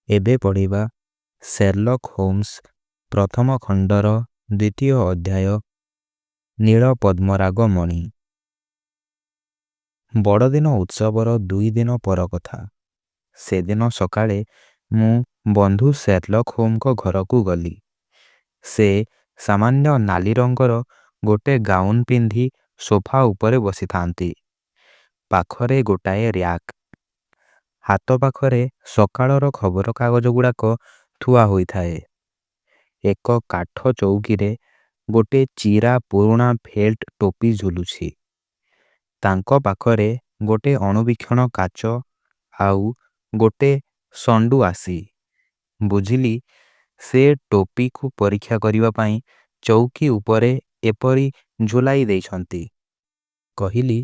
ଏବେ ପଢ଼ିବା ସେର୍ଲକ୍ ହୋମ୍ସ ପ୍ରଥମ ଖଣ୍ଡର ଦ୍ୱିତୀୟ ଅଧ୍ୟାୟ ନୀଳ ପଦ୍ମରାଗ ମଣି। ବଡ଼ଦିନ ଉତ୍ସବର 2 ଦିନ ପର କଥା। ସେଦିନ ସକାଳେ ମୁଁ ବନ୍ଧୁ ସେର୍ଲକ୍ ହୋମ୍ଙ୍କ ଘରକୁ ଗଲି। ସେ ସାମାନ୍ୟ ନାଲି ରଙ୍ଗର ଗୋଟେ ଗାଉନ୍ ପିନ୍ଧି ସୋଫା ଉପରେ ବସିଥାନ୍ତି। ପାଖରେ ଗୋଟାଏ ର୍ୟାକ୍। ହାତ ପାଖରେ ସକାଳର ଖବରକାଗଜ ଗୁଡ଼ାକ ଥୁଆ ହୋଇଥାଏ। ଏକ କାଠ ଚୌକିରେ ଗୋଟେ ଚିରା ପୁରୁଣା ଫେଲ୍ଟ ଟୋପି ଝୁଲୁଛି। ତାଙ୍କ ପାଖରେ ଗୋଟେ ଅଣୁବୀକ୍ଷଣ କାଚ ଆଉ ଗୋଟେ ସଣ୍ଡୁଆସି। ବୁଝିଲି ସେ ଟୋପିକୁ ପରୀକ୍ଷା କରିବା ପାଇଁ ଚୌକି ଉପରେ ଏପରି ଝୁଲାଇ ଦେଇଛନ୍ତି। କହିଲି,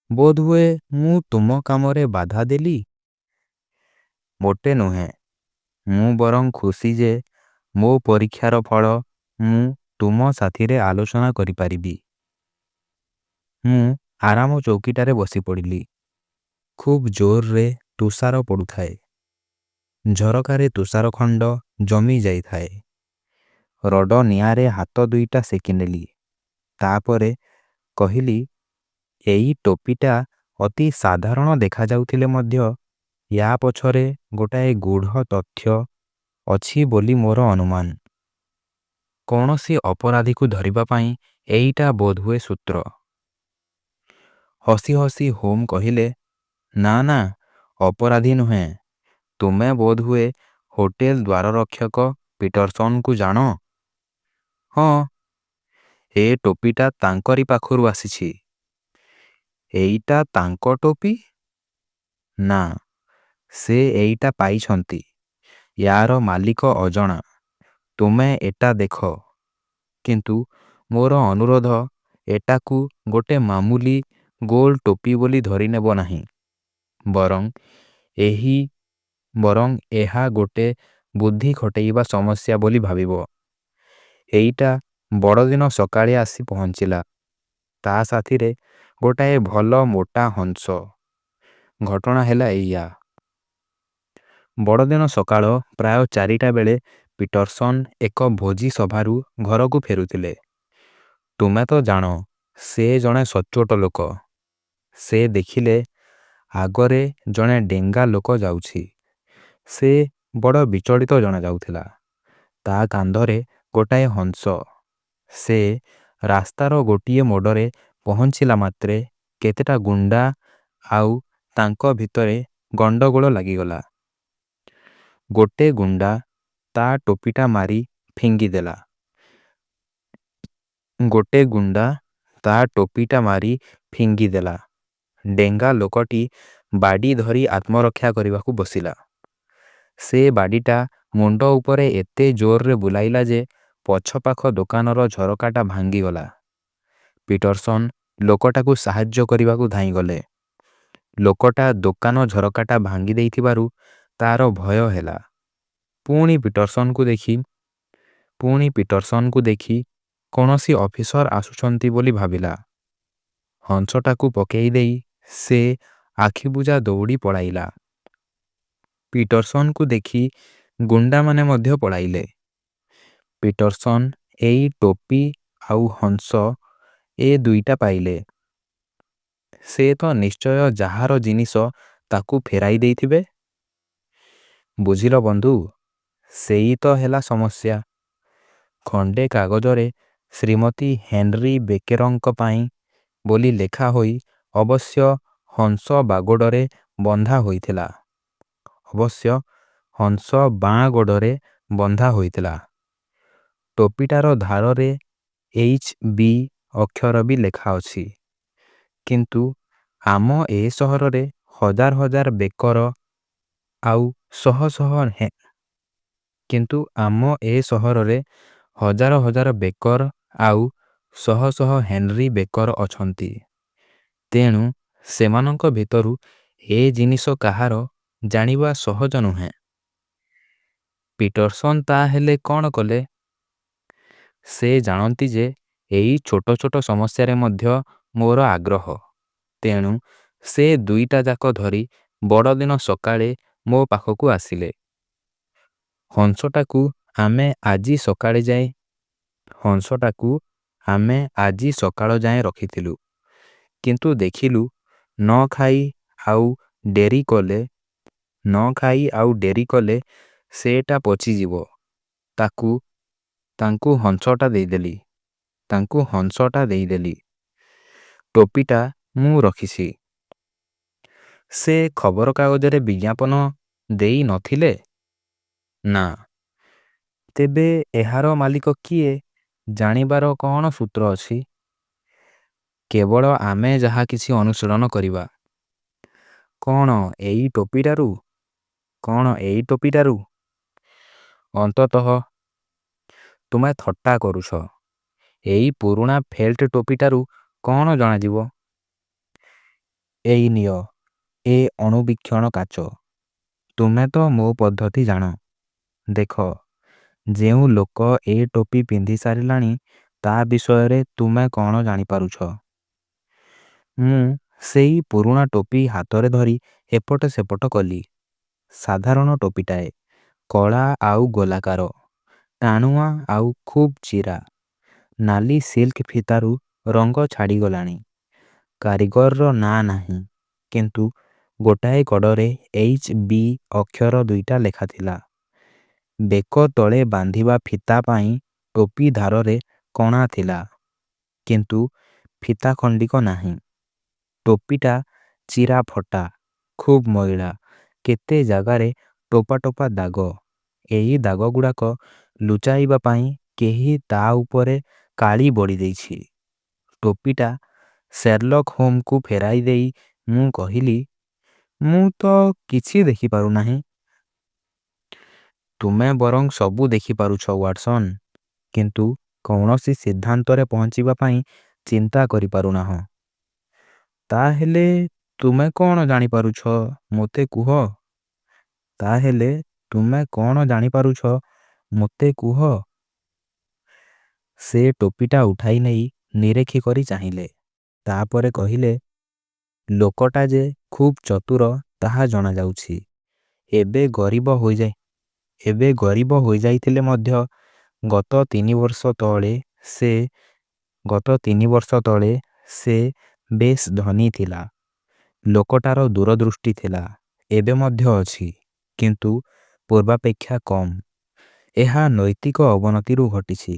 ବୋଧହୁଏ ମୁଁ ତୁମ କାମରେ ବାଧା ଦେଲି? ମୋଟେ ନୁହେଁ। ମୁଁ ବରଂ ଖୁସି ଯେ ମୋ ପରୀକ୍ଷାର ଫଳ ମୁଁ ତୁମ ସାଥିରେ ଆଲୋଚନା କରିପାରିବି। ମୁଁ ଆରାମ ଚୌକିଟାରେ ବସିପଡ଼ିଲି। ଖୁବ୍ ଜୋରରେ ତୁଷାର ପଡ଼ୁଥାଏ। ଝରକାରେ ତୁଷାରଖଣ୍ଡ ଜମି ଯାଇଥାଏ। ରଡ଼ ନିଆଁରେ ହାତ ଦୁଇଟା ସେକିନେଲି। ତାପରେ କହିଲି, ଏଇ ଟୋପିଟା ଅତି ସାଧାରଣ ଦେଖାଯାଉଥିଲେ ମଧ୍ୟ ୟା ପଛରେ ଗୋଟାଏ ଗୂଢ଼ ତଥ୍ୟ ଅଛି ବୋଲି ମୋର ଅନୁମାନ। କୌଣସି ଅପରାଧୀକୁ ଧରିବା ପାଇଁ ଏଇଟା ବୋଧହୁଏ ସୂତ୍ର। ହସି ହସି ହୋମ୍ କହିଲେ, ନା ନା, ଅପରାଧୀ ନୁହେଁ। ତୁମେ ବୋଧହୁଏ ହୋଟେଲ ଦ୍ୱାରରକ୍ଷକ ପିଟର୍ସନ୍ଙ୍କୁ ଜାଣ? ହଁ। ଏ ଟୋପିଟା ତାଙ୍କରି ପାଖରୁ ଆସିଛି। ଏଇଟା ତାଙ୍କ ଟୋପି? ନା, ସେ ଏଇଟା ପାଇଛନ୍ତି। ୟାର ମାଲିକ ଅଜଣା। ତୁମେ ଏଟା ଦେଖ। କିନ୍ତୁ ମୋର ଅନୁରୋଧ, ଏଟାକୁ ଗୋଟେ ମାମୁଲି ଗୋଲ ଟୋପି ବୋଲି ଧରିନେବ ନାହିଁ। ବରଂ ଏହା ଗୋଟେ ବୁଦ୍ଧି ଖଟେଇବା ସମସ୍ୟା ବୋଲି ଭାବିବ। ଏଇଟା ବଡ଼ଦିନ ସକାଳେ ଆସି ପହଞ୍ଚିଲା। ତା ସାଥିରେ ଗୋଟାଏ ଭଲ ମୋଟା ହଂସ। ଘଟଣା ହେଲା ଏଇଆ। ବଡ଼ଦିନ ସକାଳ ପ୍ରାୟ 4ଟା ବେଳେ ପିଟର୍ସନ୍ ଏକ ଭୋଜି ସଭାରୁ ଘରକୁ ଫେରୁଥିଲେ। ତୁମେ ତ ଜାଣ, ସେ ଜଣେ ସଚ୍ଚୋଟ ଲୋକ। ସେ ଦେଖିଲେ ଆଗରେ ଜଣେ ଡେଙ୍ଗା ଲୋକ ଯାଉଛି। ସେ ବଡ଼ ବିଚଳିତ ଜଣାଯାଉଥିଲା। ତା କାନ୍ଧରେ ଗୋଟାଏ ହଂସ। ସେ ରାସ୍ତାର ଗୋଟିଏ ମୋଡ଼ରେ ପହଞ୍ଚିଲା ମାତ୍ରେ କେତେଟା ଗୁଣ୍ଡା ଆଉ ତାଙ୍କ ଭିତରେ ଗଣ୍ଡଗୋଳ ଲାଗିଗଲା। ଗୋଟେ ଗୁଣ୍ଡା ତା ଟୋପିଟା ମାରି ଫିଙ୍ଗିଦେଲା। ଡେଙ୍ଗା ଲୋକଟି ବାଡ଼ି ଧରି ଆତ୍ମରକ୍ଷା କରିବାକୁ ବସିଲା। ସେ ବାଡ଼ିଟା ମୁଣ୍ଡ ଉପରେ ଏତେ ଜୋରରେ ବୁଲାଇଲା ଯେ ପଛପାଖ ଦୋକାନର ଝରକାଟା ଭାଙ୍ଗିଗଲା। ପିଟର୍ସନ୍ ଲୋକଟାକୁ ସାହାଯ୍ୟ କରିବାକୁ ଧାଇଁଗଲେ। ଲୋକଟା ଦୋକାନ ଝରକାଟା ଭାଙ୍ଗି ଦେଇଥିବାରୁ ତାର ଭୟ ହେଲା। ପୁଣି ପିଟର୍ସନ୍କୁ ଦେଖି କୌଣସି ଅଫିସର ଆସୁଛନ୍ତି ବୋଲି ଭାବିଲା। ହଂସଟାକୁ ପକେଇ ଦେଇ ସେ ଆଖିବୁଜା ଦୌଡ଼ି ପଳାଇଲା। ପିଟର୍ସନ୍କୁ ଦେଖି ଗୁଣ୍ଡାମାନେ ମଧ୍ୟ ପଳାଇଲେ। ପିଟର୍ସନ୍ ଏଇ ଟୋପି ଆଉ ହଂସ ଏ ଦୁଇଟା ପାଇଲେ। ସେ ତ ନିଶ୍ଚୟ ଯାହାର ଜିନିଷ ତାକୁ ଫେରାଇ ଦେଇଥିବେ। ବୁଝିଲ ବନ୍ଧୁ, ସେଇ ତ ହେଲା ସମସ୍ୟା। ଖଣ୍ଡେ କାଗଜରେ ଶ୍ରୀମତୀ ହେନରୀ ବେକେରଙ୍କ ପାଇଁ ବୋଲି ଲେଖା ହୋଇ ଅବଶ୍ୟ ହଂସ ବାଗୋଡ଼ରେ ବନ୍ଧା ହୋଇଥିଲା। ଟୋପିଟାର ଧାରରେ HB ଅକ୍ଷର ବି ଲେଖା ଅଛି। କିନ୍ତୁ ଆମ ଏ ସହରରେ ହଜାର ହଜାର ବେକର ଆଉ ଶହ ଶହ ହେନରୀ ବେକର ଅଛନ୍ତି। ତେଣୁ ସେମାନଙ୍କ ଭିତରୁ ଏ ଜିନିଷ କାହାର ଜାଣିବା ସହଜ ନୁହେଁ। ପିଟର୍ସନ୍ ତା ହେଲେ କ'ଣ କଲେ? ସେ ଜାଣନ୍ତି ଯେ ଏଇ ଛୋଟ ଛୋଟ ସମସ୍ୟାରେ ମଧ୍ୟ ମୋର ଆଗ୍ରହ। ତେଣୁ ସେ ଦୁଇଟା ଯାକ ଧରି ବଡ଼ଦିନ ସକାଳେ ମୋ ପାଖକୁ ଆସିଲେ। ହଂସଟାକୁ ଆମେ ଆଜି ସକାଳେ ଯାଏ ହଂସଟାକୁ ଆମେ ଆଜି ସକାଳ ଯାଏଁ ରଖିଥିଲୁ। କିନ୍ତୁ ଦେଖିଲୁ ନ ଖାଇ ଆଉ ଡେରି କଲେ ସେଟା ପଚିଯିବ। ତାଙ୍କୁ ହଂସଟା ଦେଇଦେଲି। ଟୋପିଟା ମୁଁ ରଖିଛି। ସେ ଖବରକାଗଜରେ ବିଜ୍ଞାପନ ଦେଇ ନଥିଲେ? ନା। ତେବେ ଏହାର ମାଲିକ କିଏ ଜାଣିବାର କ'ଣ ସୂତ୍ର ଅଛି? କେବଳ ଆମେ ଯାହା କିଛି ଅନୁସରଣ କରିବା। କ'ଣ ଏଇ ଟୋପିଟାରୁ? ଅନ୍ତତଃ ତୁମେ ଥଟ୍ଟା କରୁଛ। ଏଇ ପୁରୁଣା ଫେଲ୍ଟ ଟୋପିଟାରୁ କ'ଣ ଜଣାଯିବ? ଏଇ ନିଅ ଏ ଅଣୁବୀକ୍ଷଣ କାଚ। ତୁମେ ତ ମୋ ପଦ୍ଧତି ଜାଣ। ଦେଖ, ଯେଉଁ ଲୋକ ଏ ଟୋପି ପିନ୍ଧି ସାରିଲାଣି ତା ବିଷୟରେ ତୁମେ କ'ଣ ଜାଣିପାରୁଛ? ମୁଁ ସେଇ ପୁରୁଣା ଟୋପି ହାତରେ ଧରି ଏପଟ ସେପଟ କଲି। ସାଧାରଣ ଟୋପିଟାଏ, କଳା ଆଉ ଗୋଲାକାର, ଟାଣୁଆ ଆଉ ଖୁବ୍ ଚିରା। ନାଲି ସିଲ୍କ ଫିତାରୁ ରଙ୍ଗ ଛାଡ଼ିଗଲାଣି। କାରିଗରର ନାଁ ନାହିଁ, କିନ୍ତୁ ଗୋଟାଏ କଡ଼ରେ H.B. ଅକ୍ଷର ଦୁଇଟା ଲେଖାଥିଲା। ବେକ ତଳେ ବାନ୍ଧିବା ଫିତା ପାଇଁ ଟୋପି ଧାରରେ କଣା ଥିଲା, କିନ୍ତୁ ଫିତା ଖଣ୍ଡିକ ନାହିଁ। ଟୋପିଟା ଚିରା ଫଟା, ଖୁବ୍ ମଇଳା, କେତେ ଜାଗାରେ ଟୋପା ଟୋପା ଦାଗ। ଏହି ଦାଗଗୁଡ଼ାକ ଲୁଚାଇବା ପାଇଁ କେହି ତା ଉପରେ କାଳି ବୋଳିଦେଇଛି। ଟୋପିଟା ସେର୍ଲକ ହୋମ୍ସଙ୍କୁ ଫେରାଇ ଦେଇ ମୁଁ କହିଲି, ମୁଁ ତ କିଛି ଦେଖିପାରୁନାହିଁ। ତୁମେ ବରଂ ସବୁ ଦେଖିପାରୁଛ, ୱାଟସନ୍, କିନ୍ତୁ କୌଣସି ସିଦ୍ଧାନ୍ତରେ ପହଞ୍ଚିବା ପାଇଁ ଚିନ୍ତା କରିପାରୁନାହଁ। ତା ହେଲେ ତୁମେ କ'ଣ ଜାଣିପାରୁଛ ମୋତେ କୁହ। ସେ ଟୋପିଟା ଉଠାଇ ନେଇ ନିରେଖି କରି ଚାହିଁଲେ। ତାପରେ କହିଲେ, ଲୋକଟା ଯେ ଖୁବ୍ ଚତୁର ତାହା ଜଣାଯାଉଛି। ଏବେ ଗରିବ ହୋଇଯାଇଥିଲେ ମଧ୍ୟ ଗତ 3 ବର୍ଷ ତଳେ ସେ ବେଶ୍ ଧନୀ ଥିଲା। ଲୋକଟାର ଦୂରଦୃଷ୍ଟି ଥିଲା, ଏବେ ମଧ୍ୟ ଅଛି, କିନ୍ତୁ ପୂର୍ବାପେକ୍ଷା କମ୍। ଏହା ନୈତିକ ଅବନତିରୁ ଘଟିଛି।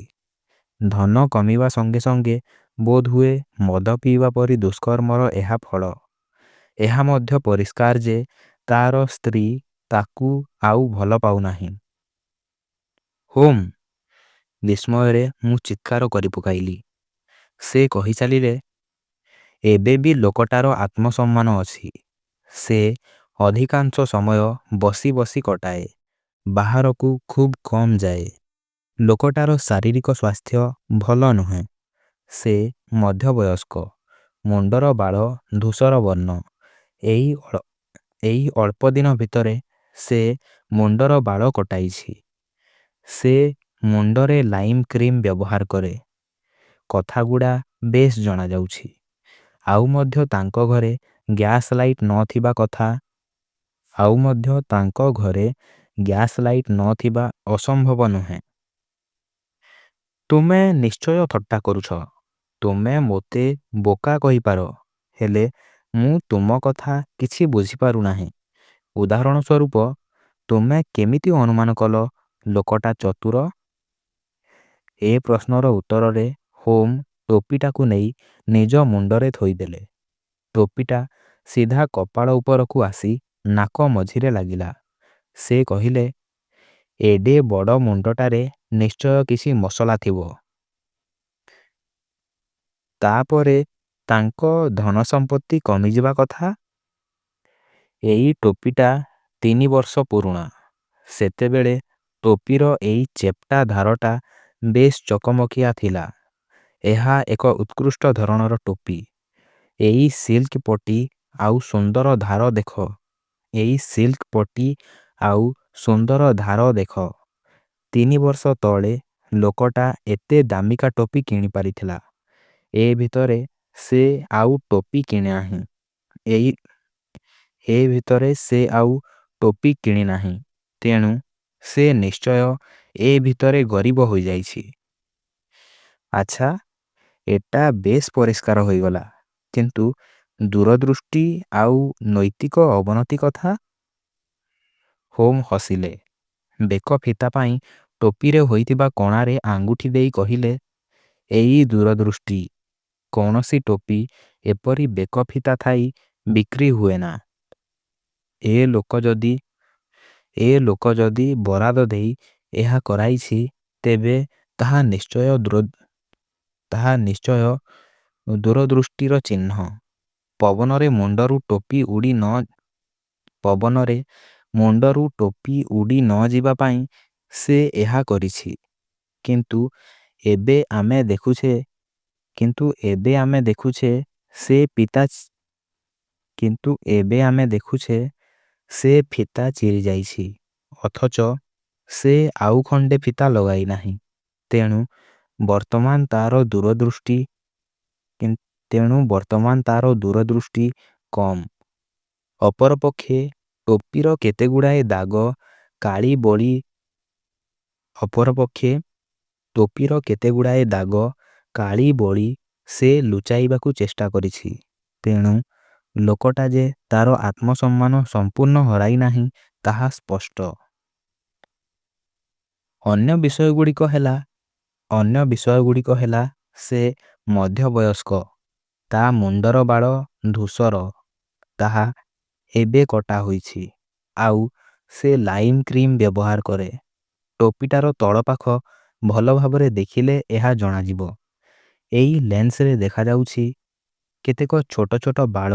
ଧନ କମିବା ସଙ୍ଗେ ସଙ୍ଗେ ବୋଧହୁଏ ମଦ ପିଇବା ପରି ଦୁଷ୍କର୍ମର ଏହା ଫଳ। ଏହା ମଧ୍ୟ ପରିଷ୍କାର ଯେ ତା'ର ସ୍ତ୍ରୀ ତାକୁ ଆଉ ଭଲ ପାଉନାହିଁ। ହୋମ୍! ବିସ୍ମୟରେ ମୁଁ ଚିତ୍କାର କରି ପକାଇଲି। ସେ କହିଚାଲିଲେ, ଏବେ ବି ଲୋକଟାର ଆତ୍ମସମ୍ମାନ ଅଛି। ସେ ଅଧିକାଂଶ ସମୟ ବସି ବସି କଟାଏ, ବାହାରକୁ ଖୁବ୍ କମ୍ ଯାଏ। ଲୋକଟାର ଶାରୀରିକ ସ୍ୱାସ୍ଥ୍ୟ ଭଲ ନୁହେଁ। ସେ ମଧ୍ୟବୟସ୍କ, ମୁଣ୍ଡର ବାଳ ଧୂସର ବର୍ଣ୍ଣ। ଏଇ ଅଳ୍ପ ଦିନ ଭିତରେ ସେ ମୁଣ୍ଡର ବାଳ କଟାଇଛି। ସେ ମୁଣ୍ଡରେ ଲାଇମ୍ କ୍ରିମ୍ ବ୍ୟବହାର କରେ। କଥାଗୁଡ଼ା ବେଶ୍ ଜଣାଯାଉଛି। ଆଉ ମଧ୍ୟ ତାଙ୍କ ଘରେ ଗ୍ୟାସ୍ ଲାଇଟ୍ ନଥିବା ଅସମ୍ଭବ ନୁହେଁ। ତୁମେ ନିଶ୍ଚୟ ଥଟ୍ଟା କରୁଛ। ତୁମେ ମୋତେ ବୋକା କହିପାର, ହେଲେ ମୁଁ ତୁମ କଥା କିଛି ବୁଝିପାରୁନାହିଁ। ଉଦାହରଣ ସ୍ୱରୂପ, ତୁମେ କେମିତି ଅନୁମାନ କଲ ଲୋକଟା ଚତୁର? ଏ ପ୍ରଶ୍ନର ଉତ୍ତରରେ ହୋମ୍ ଟୋପିଟାକୁ ନେଇ ନିଜ ମୁଣ୍ଡରେ ଥୋଇଦେଲେ। ଟୋପିଟା ସିଧା କପାଳ ଉପରକୁ ଆସି ନାକ ମଝିରେ ଲାଗିଲା। ସେ କହିଲେ, ଏଡ଼େ ବଡ଼ ମୁଣ୍ଡଟାରେ ନିଶ୍ଚୟ କିଛି ମସଲା ଥିବ। ତାପରେ ତାଙ୍କ ଧନସମ୍ପତ୍ତି କମିଯିବା କଥା। ଏଇ ଟୋପିଟା 3 ବର୍ଷ ପୁରୁଣା। ସେତେବେଳେ ଟୋପିର ଏଇ ଚେପ୍ଟା ଧାରଟା ବେଶ୍ ଚକମକିଆ ଥିଲା। ଏହା ଏକ ଉତ୍କୃଷ୍ଟ ଧରଣର ଟୋପି। ଏଇ ସିଲ୍କ ପଟି ଆଉ ସୁନ୍ଦର ଧାର ଦେଖ। 3 ବର୍ଷ ତଳେ ଲୋକଟା ଏତେ ଦାମିକା ଟୋପି କିଣିପାରିଥିଲା। ଏ ଭିତରେ ସେ ଆଉ ଟୋପି କିଣିନାହିଁ। ତେଣୁ ସେ ନିଶ୍ଚୟ ଏ ଭିତରେ ଗରିବ ହୋଇଯାଇଛି। ଆଚ୍ଛା, ଏଟା ବେଶ ପରିଷ୍କାର ହୋଇଗଲା। କିନ୍ତୁ ଦୂରଦୃଷ୍ଟି ଆଉ ନୈତିକ ଅବନତି କଥା? ହୋମ୍ ହସିଲେ। ବେକ ଫିତା ପାଇଁ ଟୋପିରେ ହୋଇଥିବା କଣାରେ ଆଙ୍ଗୁଠି ଦେଇ କହିଲେ, ଏଇ ଦୂରଦୃଷ୍ଟି। କୌଣସି ଟୋପି ଏପରି ବେକ ଫିତା ଥାଇ ବିକ୍ରି ହୁଏ ନା। ଏ ଲୋକ ଯଦି ବରାଦ ଦେଇ ଏହା କରାଇଛି, ତେବେ ତାହା ଦୂରଦୃଷ୍ଟିର ଚିହ୍ନ। ପବନରେ ମୁଣ୍ଡରୁ ଟୋପି ଉଡ଼ି ନ ଯିବା ପାଇଁ ସେ ଏହା କରିଛି। କିନ୍ତୁ ଏବେ ଆମେ ଦେଖୁଛେ ସେ ଫିତା ଚିରି ଯାଇଛି। ଅଥଚ ସେ ଆଉ ଖଣ୍ଡେ ଫିତା ଲଗାଇ ନାହିଁ। ତେଣୁ ବର୍ତ୍ତମାନ ତାର ଦୂରଦୃଷ୍ଟି କମ୍। ଅପରପକ୍ଷେ ଟୋପିର କେତେଗୁଡ଼ାଏ ଦାଗ କାଳି ବୋଳି ସେ ଲୁଚାଇବାକୁ ଚେଷ୍ଟା କରିଛି। ତେଣୁ ଲୋକଟା ଯେ ତାର ଆତ୍ମସମ୍ମାନ ସମ୍ପୂର୍ଣ୍ଣ ହରାଇ ନାହିଁ, ତାହା ସ୍ପଷ୍ଟ। ଅନ୍ୟ ବିଷୟଗୁଡ଼ିକ ହେଲା ସେ ମଧ୍ୟବୟସ୍କ, ତା ମୁଣ୍ଡର ବାଳ ଧୂସର, ତାହା ଏବେ କଟା ହୋଇଛି, ଆଉ ସେ ଲାଇମ୍ କ୍ରିମ୍ ବ୍ୟବହାର କରେ। ଟୋପିଟାର ତଳପାଖ ଭଲ ଭାବରେ ଦେଖିଲେ ଏହା ଜଣାଯିବ। ଏଇ ଲେନ୍ସରେ ଦେଖାଯାଉଛି କେତେକ ଛୋଟ ଛୋଟ ବାଳ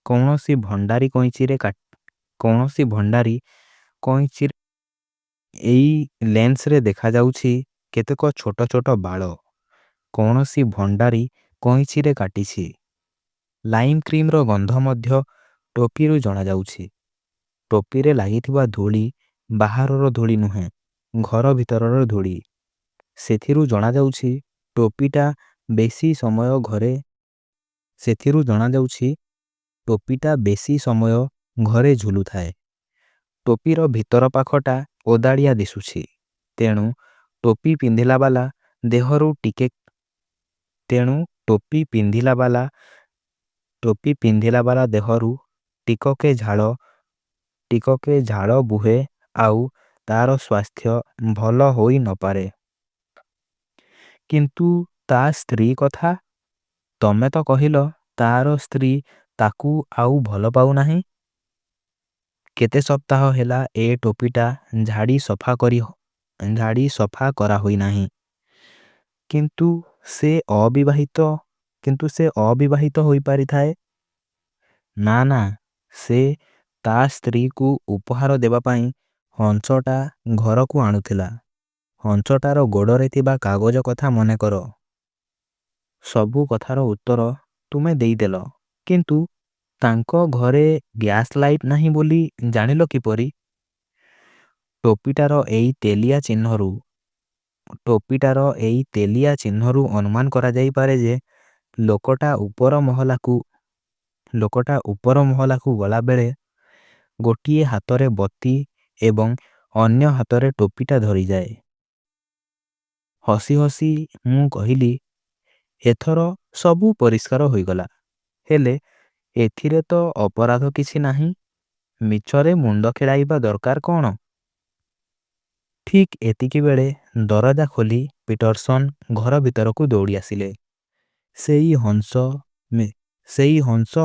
କୌଣସି ଭଣ୍ଡାରୀ କଇଁଚିରେ କାଟିଛି। ଲାଇମ୍ କ୍ରିମ୍ର ଗନ୍ଧ ମଧ୍ୟ ଟୋପିରୁ ଜଣାଯାଉଛି। ଟୋପିରେ ଲାଗିଥିବା ଧୂଳି ବାହାରର ଧୂଳି ନୁହେଁ, ଘର ଭିତରର ଧୂଳି। ସେଥିରୁ ଜଣାଯାଉଛି ଟୋପିଟା ବେଶୀ ସମୟ ଘରେ ଝୁଲୁଥାଏ। ଟୋପିର ଭିତର ପାଖଟା ଓଦାଳିଆ ଦିଶୁଛି। ତେଣୁ ଟୋପି ପିନ୍ଧିଲାବାଲା ଦେହରୁ ଟିକକେ ଝାଳ ବୁହେ ଆଉ ତାର ସ୍ୱାସ୍ଥ୍ୟ ଭଲ ହୋଇ ନପାରେ। କିନ୍ତୁ ତା ସ୍ତ୍ରୀ କଥା? ତମେ ତ କହିଲ ତାର ସ୍ତ୍ରୀ ତାକୁ ଆଉ ଭଲ ପାଉନାହିଁ। କେତେ ସପ୍ତାହ ହେଲା ଏ ଟୋପିଟା ଝାଡ଼ି ସଫା କରାହୋଇନାହିଁ। କିନ୍ତୁ ସେ ଅବିବାହିତ ହୋଇପାରିଥାଏ। ନା, ସେ ତା ସ୍ତ୍ରୀକୁ ଉପହାର ଦେବାପାଇଁ ହଂସଟା ଘରକୁ ଆଣୁଥିଲା। ହଂସଟାର ଗୋଡ଼ରେ ଥିବା କାଗଜ କଥା ମନେକର। ସବୁ କଥାର ଉତ୍ତର ତୁମେ ଦେଇଦେଲ। କିନ୍ତୁ ତାଙ୍କ ଘରେ ଗ୍ୟାସ୍ ଲାଇଟ୍ ନାହିଁ ବୋଲି ଜାଣିଲ କିପରି? ଟୋପିଟାର ଏଇ ତେଲିଆ ଚିହ୍ନରୁ ଅନୁମାନ କରାଯାଇପାରେ ଯେ ଲୋକଟା ଉପର ମହଲାକୁ ଗଲାବେଳେ ଗୋଟିଏ ହାତରେ ବତୀ ଏବଂ ଅନ୍ୟ ହାତରେ ଟୋପିଟା ଧରିଯାଏ। ହସି ହସି ମୁଁ କହିଲି, ଏଥର ସବୁ ପରିଷ୍କାର ହୋଇଗଲା। ହେଲେ ଏଥିରେ ତ ଅପରାଧ କିଛି ନାହିଁ। ମିଛରେ ମୁଣ୍ଡ ଖେଳାଇବା ଦରକାର କ'ଣ? ଠିକ୍ ଏତିକିବେଳେ ଦରଜା ଖୋଲି ପିଟରସନ୍ ଘର ଭିତରକୁ ଦୌଡ଼ି ଆସିଲେ। ସେଇ ହଂସ,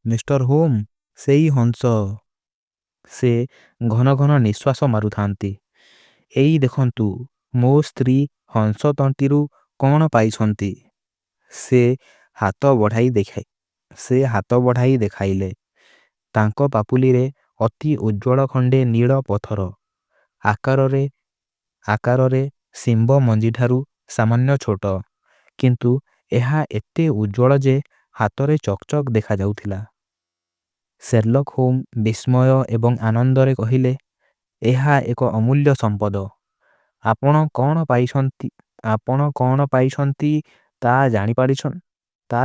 ମିଷ୍ଟର ହୋମ୍, ସେଇ ହଂସ। ସେ ଘନ ଘନ ନିଶ୍ୱାସ ମାରୁଥାନ୍ତି। ଏଇ ଦେଖନ୍ତୁ, ମୋ ସ୍ତ୍ରୀ ହଂସ ତଣ୍ଟିରୁ କ'ଣ ପାଇଛନ୍ତି। ସେ ହାତ ବଢ଼ାଇ ଦେଖାଇଲେ। ତାଙ୍କ ପାପୁଲିରେ ଅତି ଉଜ୍ଜ୍ୱଳ ଖଣ୍ଡେ ନୀଳ ପଥର ଆକାରରେ ଶିମ୍ବ ମଞ୍ଜିଠାରୁ ସାମାନ୍ୟ ଛୋଟ। କିନ୍ତୁ ଏହା ଏତେ ଉଜ୍ଜ୍ୱଳ ଯେ ହାତରେ ଚକ୍ ଚକ୍ ଦେଖାଯାଉଥିଲା। ସେର୍ଲକ୍ ହୋମ୍ ବିସ୍ମୟ ଏବଂ ଆନନ୍ଦରେ କହିଲେ, ଏହା ଏକ ଅମୂଲ୍ୟ ସମ୍ପଦ। ଆପଣ କ'ଣ ପାଇଛନ୍ତି ତା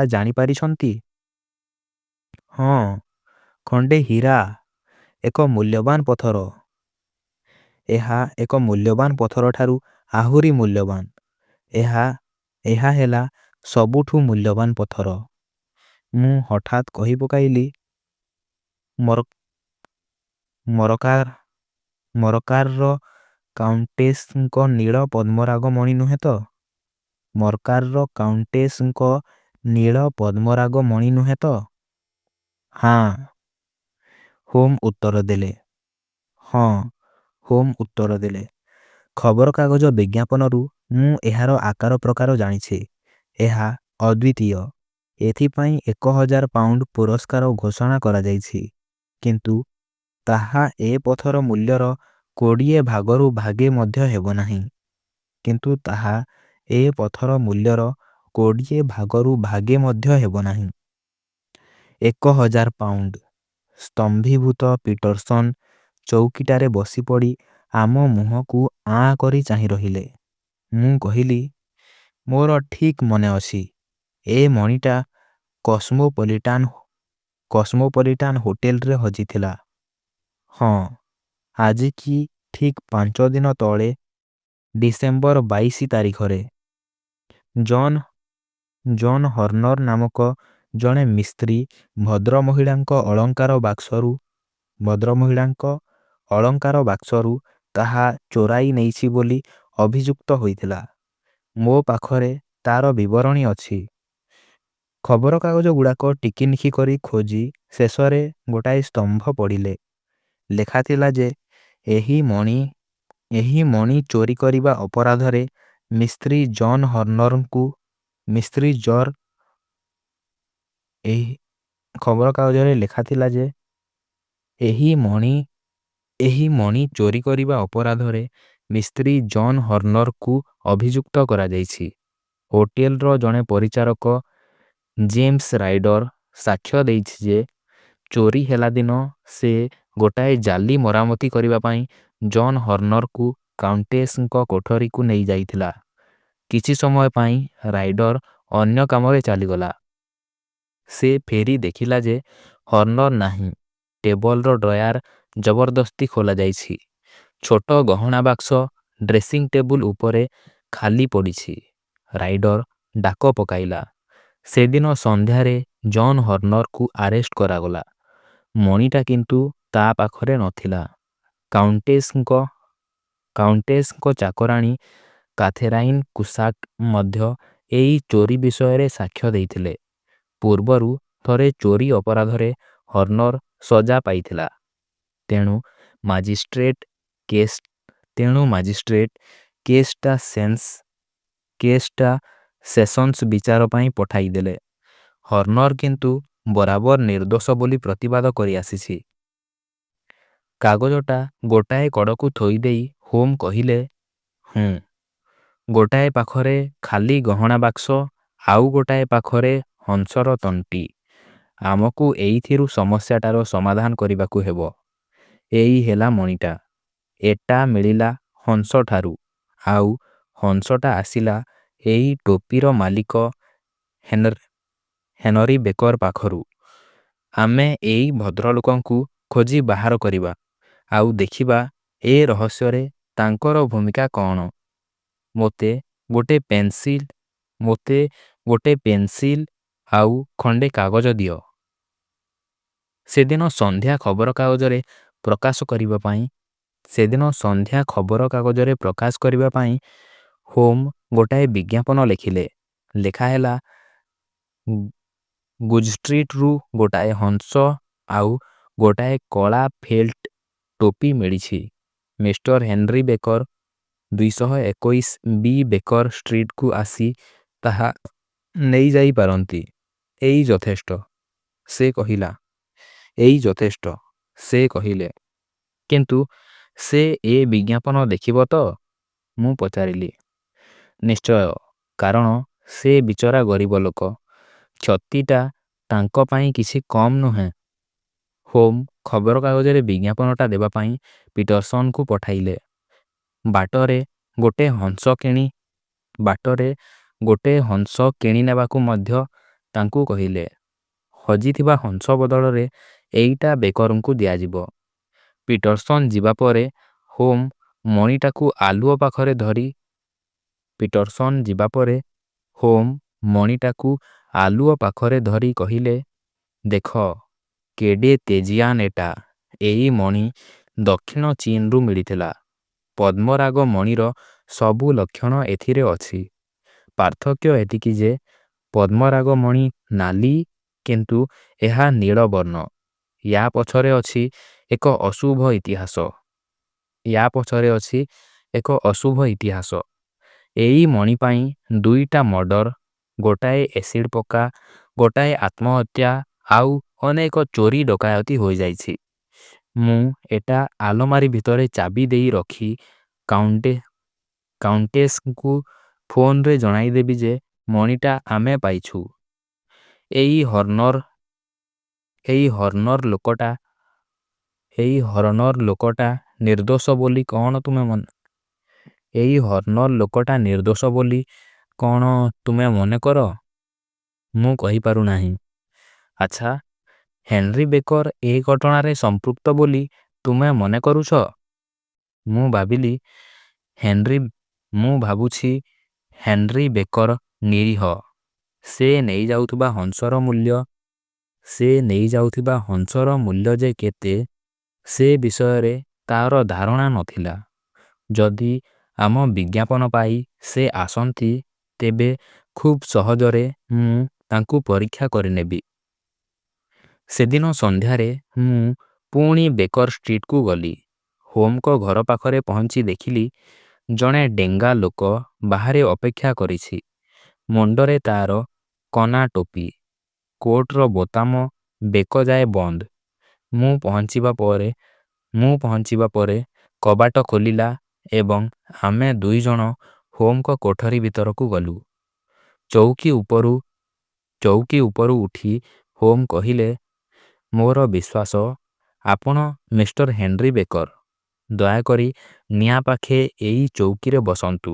ଜାଣିପାରିଛନ୍ତି? ହଁ, ଖଣ୍ଡେ ହୀରା, ଏକ ମୂଲ୍ୟବାନ ପଥର। ଏହା ଏକ ମୂଲ୍ୟବାନ ପଥରଠାରୁ ଆହୁରି ମୂଲ୍ୟବାନ। ଏହା ହେଲା ସବୁଠୁ ମୂଲ୍ୟବାନ ପଥର। ମୁଁ ହଠାତ୍ କହି ପକାଇଲି, ମରକାରର କାଉଣ୍ଟେସ୍ଙ୍କ ନୀଳ ପଦ୍ମରାଗ ମଣି ନୁହେଁ ତ? ମରକାରର କାଉଣ୍ଟେସ୍ଙ୍କ ନୀଳ ପଦ୍ମରାଗ ମଣି ନୁହେଁ ତ? ହାଁ, ହୋମ୍ ଉତ୍ତର ଦେଲେ। ହଁ, ହୋମ୍ ଉତ୍ତର ଦେଲେ। ଖବରକାଗଜ ବିଜ୍ଞାପନରୁ ମୁଁ ଏହାର ଆକାର ପ୍ରକାର ଜାଣିଛି। ଏହା ଅଦ୍ୱିତୀୟ। ଏଥିପାଇଁ 1000 ପାଉଣ୍ଡ ପୁରସ୍କାର ଘୋଷଣା କରାଯାଇଛି। କିନ୍ତୁ ତାହା ଏ ପଥର ମୂଲ୍ୟର 20 ଭାଗରୁ ଭାଗେ ମଧ୍ୟ ହେବ ନାହିଁ। 1000 ପାଉଣ୍ଡ! ସ୍ତମ୍ଭୀଭୂତ ପିଟରସନ୍ ଚୌକିଟାରେ ବସିପଡ଼ି ଆମ ମୁହଁକୁ ଆଁ କରି ଚାହିଁ ରହିଲେ। ମୁଁ କହିଲି, ମୋର ଠିକ୍ ମନେ ଅଛି, ଏ ମଣିଟା କସ୍ମୋପଲିଟାନ ହୋଟେଲରେ ହଜିଥିଲା। ହଁ, ଆଜିକି ଠିକ୍ 5 ଦିନ ତଳେ ଡିସେମ୍ବର 22 ତାରିଖରେ ଜନ୍ ହର୍ଣ୍ଣର ନାମକ ଜଣେ ମିସ୍ତ୍ରୀ ଭଦ୍ରମହିଳାଙ୍କ ଅଳଙ୍କାର ବାକ୍ସରୁ ତାହା ଚୋରାଇ ନେଇଛି ବୋଲି ଅଭିଯୁକ୍ତ ହୋଇଥିଲା। ମୋ ପାଖରେ ତାର ବିବରଣୀ ଅଛି। ଖବରକାଗଜ ଗୁଡ଼ାକ ଟିକିନିଖି କରି ଖୋଜି ଶେଷରେ ଗୋଟାଏ ସ୍ତମ୍ଭ ପଢ଼ିଲେ। ଲେଖାଥିଲା ଯେ ଏହି ମଣି ଚୋରି କରିବା ଅପରାଧରେ ମିସ୍ତ୍ରୀ ଜନ୍ ହର୍ଣ୍ଣରଙ୍କୁ ଖବରକାଗଜରେ ଲେଖାଥିଲା ଯେ ଏହି ମଣି ଚୋରି କରିବା ଅପରାଧରେ ମିସ୍ତ୍ରୀ ଜନ୍ ହର୍ଣ୍ଣରଙ୍କୁ ଅଭିଯୁକ୍ତ କରାଯାଇଛି। ହୋଟେଲର ଜଣେ ପରିଚାରକ ଜେମ୍ସ ରାଇଡର ସାକ୍ଷ୍ୟ ଦେଇଛି ଯେ ଚୋରି ହେଲା ଦିନ ସେ ଗୋଟାଏ ଜାଲି ମରାମତି କରିବା ପାଇଁ ଜନ୍ ହର୍ଣ୍ଣରକୁ କାଉଣ୍ଟେସ୍ଙ୍କ କୋଠରୀକୁ ନେଇ ଯାଇଥିଲା। କିଛି ସମୟ ପାଇଁ ରାଇଡର ଅନ୍ୟ କାମରେ ଚାଲିଗଲା। ସେ ଫେରି ଦେଖିଲା ଯେ ହର୍ଣ୍ଣର ନାହିଁ। ଟେବଲର ଡ୍ରୟାର ଜବରଦସ୍ତି ଖୋଲାଯାଇଛି। ଛୋଟ ଗହଣା ବାକ୍ସ ଡ୍ରେସିଂ ଟେବୁଲ ଉପରେ ଖାଲି ପଡ଼ିଛି। ରାଇଡର ଡାକ ପକାଇଲା। ସେଦିନ ସନ୍ଧ୍ୟାରେ ଜନ୍ ହର୍ଣ୍ଣରକୁ ଆରେଷ୍ଟ କରାଗଲା। ମଣିଟା କିନ୍ତୁ ତା ପାଖରେ ନଥିଲା। କାଉଣ୍ଟେସ୍ଙ୍କ ଚାକରାଣୀ କାଥେରାଇନ୍ କୁସାକ୍ ମଧ୍ୟ ଏଇ ଚୋରି ବିଷୟରେ ସାକ୍ଷ୍ୟ ଦେଇଥିଲେ। ପୂର୍ବରୁ ଥରେ ଚୋରି ଅପରାଧରେ ହର୍ଣ୍ଣର ସଜା ପାଇଥିଲା। ତେଣୁ ମାଜିଷ୍ଟ୍ରେଟ କେସ୍ଟା ସେସନ୍ସ ବିଚାର ପାଇଁ ପଠାଇଦେଲେ। ହର୍ଣ୍ଣର କିନ୍ତୁ ବରାବର ନିର୍ଦ୍ଦୋଷ ବୋଲି ପ୍ରତିବାଦ କରି ଆସିଛି। କାଗଜଟା ଗୋଟାଏ କଡ଼କୁ ଥୋଇଦେଇ ହୋମ୍ କହିଲେ, ଗୋଟାଏ ପାଖରେ ଖାଲି ଗହଣା ବାକ୍ସ, ଆଉ ଗୋଟାଏ ପାଖରେ ହଂସର ତଣ୍ଟି। ଆମକୁ ଏଇଥିରୁ ସମସ୍ୟାଟାର ସମାଧାନ କରିବାକୁ ହେବ। ଏଇ ହେଲା ମଣିଟା। ଏଟା ମିଳିଲା ହଂସଠାରୁ, ଆଉ ହଂସଟା ଆସିଲା ଏଇ ଟୋପିର ମାଲିକ ହେନରୀ ବେକର ପାଖରୁ। ଆମେ ଏଇ ଭଦ୍ରଲୋକଙ୍କୁ ଖୋଜି ବାହାର କରିବା, ଆଉ ଦେଖିବା ଏ ରହସ୍ୟରେ ତାଙ୍କର ଭୂମିକା କ'ଣ। ମୋତେ ଗୋଟେ ପେନସିଲ ଆଉ ଖଣ୍ଡେ କାଗଜ ଦିଅ। ସେଦିନ ସନ୍ଧ୍ୟା ଖବରକାଗଜରେ ପ୍ରକାଶ କରିବା ପାଇଁ ହୋମ୍ ଗୋଟାଏ ବିଜ୍ଞାପନ ଲେଖିଲେ। ଲେଖାହେଲା, ଗୁଜଷ୍ଟ୍ରିଟରୁ ଗୋଟାଏ ହଂସ ଆଉ ଗୋଟାଏ କଳା ଫେଲ୍ଟ ଟୋପି ମିଳିଛି। ମିଷ୍ଟର ହେନରୀ ବେକର 221 ବି ବେକର ଷ୍ଟ୍ରିଟକୁ ଆସି ତାହା ନେଇଯାଇପାରନ୍ତି। ଏଇ ଯଥେଷ୍ଟ, ସେ କହିଲେ। କିନ୍ତୁ ସେ ଏ ବିଜ୍ଞାପନ ଦେଖିବ ତ? ମୁଁ ପଚାରିଲି। ନିଶ୍ଚୟ, କାରଣ ସେ ବିଚରା ଗରିବ ଲୋକ। କ୍ଷତିଟା ତାଙ୍କ ପାଇଁ କିଛି କମ୍ ନୁହେଁ। ହୋମ୍ ଖବରକାଗଜରେ ବିଜ୍ଞାପନଟା ଦେବାପାଇଁ ପିଟରସନ୍କୁ ପଠାଇଲେ। ବାଟରେ ଗୋଟେ ହଂସ କିଣି ନେବାକୁ ମଧ୍ୟ ତାଙ୍କୁ କହିଲେ। ହଜିଥିବା ହଂସ ବଦଳରେ ଏଇଟା ବେକରଙ୍କୁ ଦିଆଯିବ। ପିଟରସନ୍ ଯିବା ପରେ ହୋମ୍ ମଣିଟାକୁ ଆଲୁଅ ପାଖରେ ଧରି ପିଟରସନ୍ ଯିବା ପରେ ହୋମ୍ ମଣିଟାକୁ ଆଲୁଅ ପାଖରେ ଧରି କହିଲେ, ଦେଖ କେଡ଼େ ତେଜିଆନ ଏଟା। ଏଇ ମଣି ଦକ୍ଷିଣ ଚୀନରୁ ମିଳିଥିଲା। ପଦ୍ମରାଗ ମଣିର ସବୁ ଲକ୍ଷଣ ଏଥିରେ ଅଛି। ପାର୍ଥକ୍ୟ ଏତିକି ଯେ ପଦ୍ମରାଗ ମଣି ନାଲି କିନ୍ତୁ ଏହା ନୀଳବର୍ଣ୍ଣ। ୟା ପଛରେ ଅଛି ଏକ ଅଶୁଭ ଇତିହାସ। ଏଇ ମଣି ପାଇଁ 2ଟା ମର୍ଡର, ଗୋଟାଏ ଏସିଡ୍ ପକା, ଗୋଟାଏ ଆତ୍ମହତ୍ୟା ଆଉ ଅନେକ ଚୋରି ଡକାୟତି ହୋଇଯାଇଛି। ମୁଁ ଏଟା ଆଲମାରୀ ଭିତରେ ଚାବି ଦେଇ ରଖି କାଉଣ୍ଟେସ୍ଙ୍କୁ ଫୋନରେ ଜଣାଇଦେବି ଯେ ମଣିଟା ଆମେ ପାଇଛୁ। ଏଇ ହର୍ଣ୍ଣର ଲୋକଟା ନିର୍ଦ୍ଦୋଷ ବୋଲି କ'ଣ ତୁମେ ମନେ କର? ମୁଁ କହିପାରୁନାହିଁ। ଆଚ୍ଛା, ହେନରୀ ବେକର ଏ ଘଟଣାରେ ସମ୍ପୃକ୍ତ ବୋଲି ତୁମେ ମନେ କରୁଛ? ମୁଁ ଭାବୁଛି ହେନରୀ ବେକର ନିରୀହ। ସେ ନେଇଯାଉଥିବା ହଂସର ମୂଲ୍ୟ ଯେ କେତେ ସେ ବିଷୟରେ ତା'ର ଧାରଣା ନଥିଲା। ଯଦି ଆମ ବିଜ୍ଞାପନ ପାଇ ସେ ଆସନ୍ତି ତେବେ ଖୁବ୍ ସହଜରେ ମୁଁ ତାଙ୍କୁ ପରୀକ୍ଷା କରିନେବି। ସେଦିନ ସନ୍ଧ୍ୟାରେ ମୁଁ ପୁଣି ବେକର ଷ୍ଟ୍ରିଟ୍କୁ ଗଲି। ହୋମ୍ଙ୍କ ଘର ପାଖରେ ପହଞ୍ଚି ଦେଖିଲି ଜଣେ ଡେଙ୍ଗା ଲୋକ ବାହାରେ ଅପେକ୍ଷା କରିଛି। ମୁଣ୍ଡରେ ତା'ର କନା ଟୋପି, କୋଟ୍ର ବୋତାମ ବେକଯାଏ ବନ୍ଦ। ମୁଁ ପହଞ୍ଚିବା ପରେ କବାଟ ଖୋଲିଲା ଏବଂ ଆମେ 2 ଜଣ ହୋମ୍ଙ୍କ କୋଠରି ଭିତରକୁ ଗଲୁ। ଚୌକି ଉପରୁ ଉଠି ହୋମ୍ କହିଲେ, ମୋର ବିଶ୍ୱାସ ଆପଣ ମିଷ୍ଟର ହେନରୀ ବେକର। ଦୟାକରି ନିଆଁ ପାଖେ ଏଇ ଚୌକିରେ ବସନ୍ତୁ।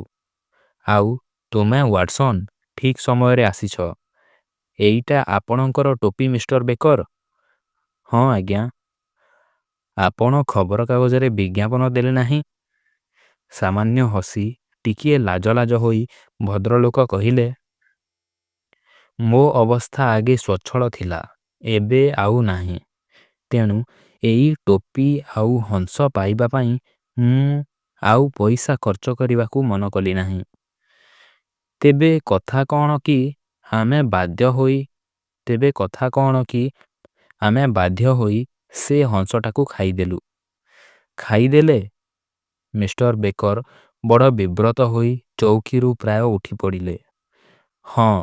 ଆଉ ତୁମେ ୱାଟସନ୍, ଠିକ୍ ସମୟରେ ଆସିଛ। ଏଇଟା ଆପଣଙ୍କର ଟୋପି ମିଷ୍ଟର ବେକର? ହଁ ଆଜ୍ଞା। ଆପଣ ଖବରକାଗଜରେ ବିଜ୍ଞାପନ ଦେଲେ ନାହିଁ? ସାମାନ୍ୟ ହସି ଟିକିଏ ଲାଜ ହୋଇ ଭଦ୍ରଲୋକ କହିଲେ, ମୋ ଅବସ୍ଥା ଆଗେ ସ୍ୱଚ୍ଛଳ ଥିଲା, ଏବେ ଆଉ ନାହିଁ। ତେଣୁ ଏଇ ଟୋପି ଆଉ ହଂସ ପାଇବା ପାଇଁ ମୁଁ ଆଉ ପଇସା ଖର୍ଚ୍ଚ କରିବାକୁ ମନ କଲି ନାହିଁ। ତେବେ କଥା କ'ଣ କି ଆମେ ବାଧ୍ୟ ହୋଇ ସେ ହଂସଟାକୁ ଖାଇଦେଲୁ। ଖାଇଦେଲେ? ମିଷ୍ଟର ବେକର ବଡ଼ ବିବ୍ରତ ହୋଇ ଚୌକିରୁ ପ୍ରାୟ ଉଠିପଡ଼ିଲେ। ହଁ,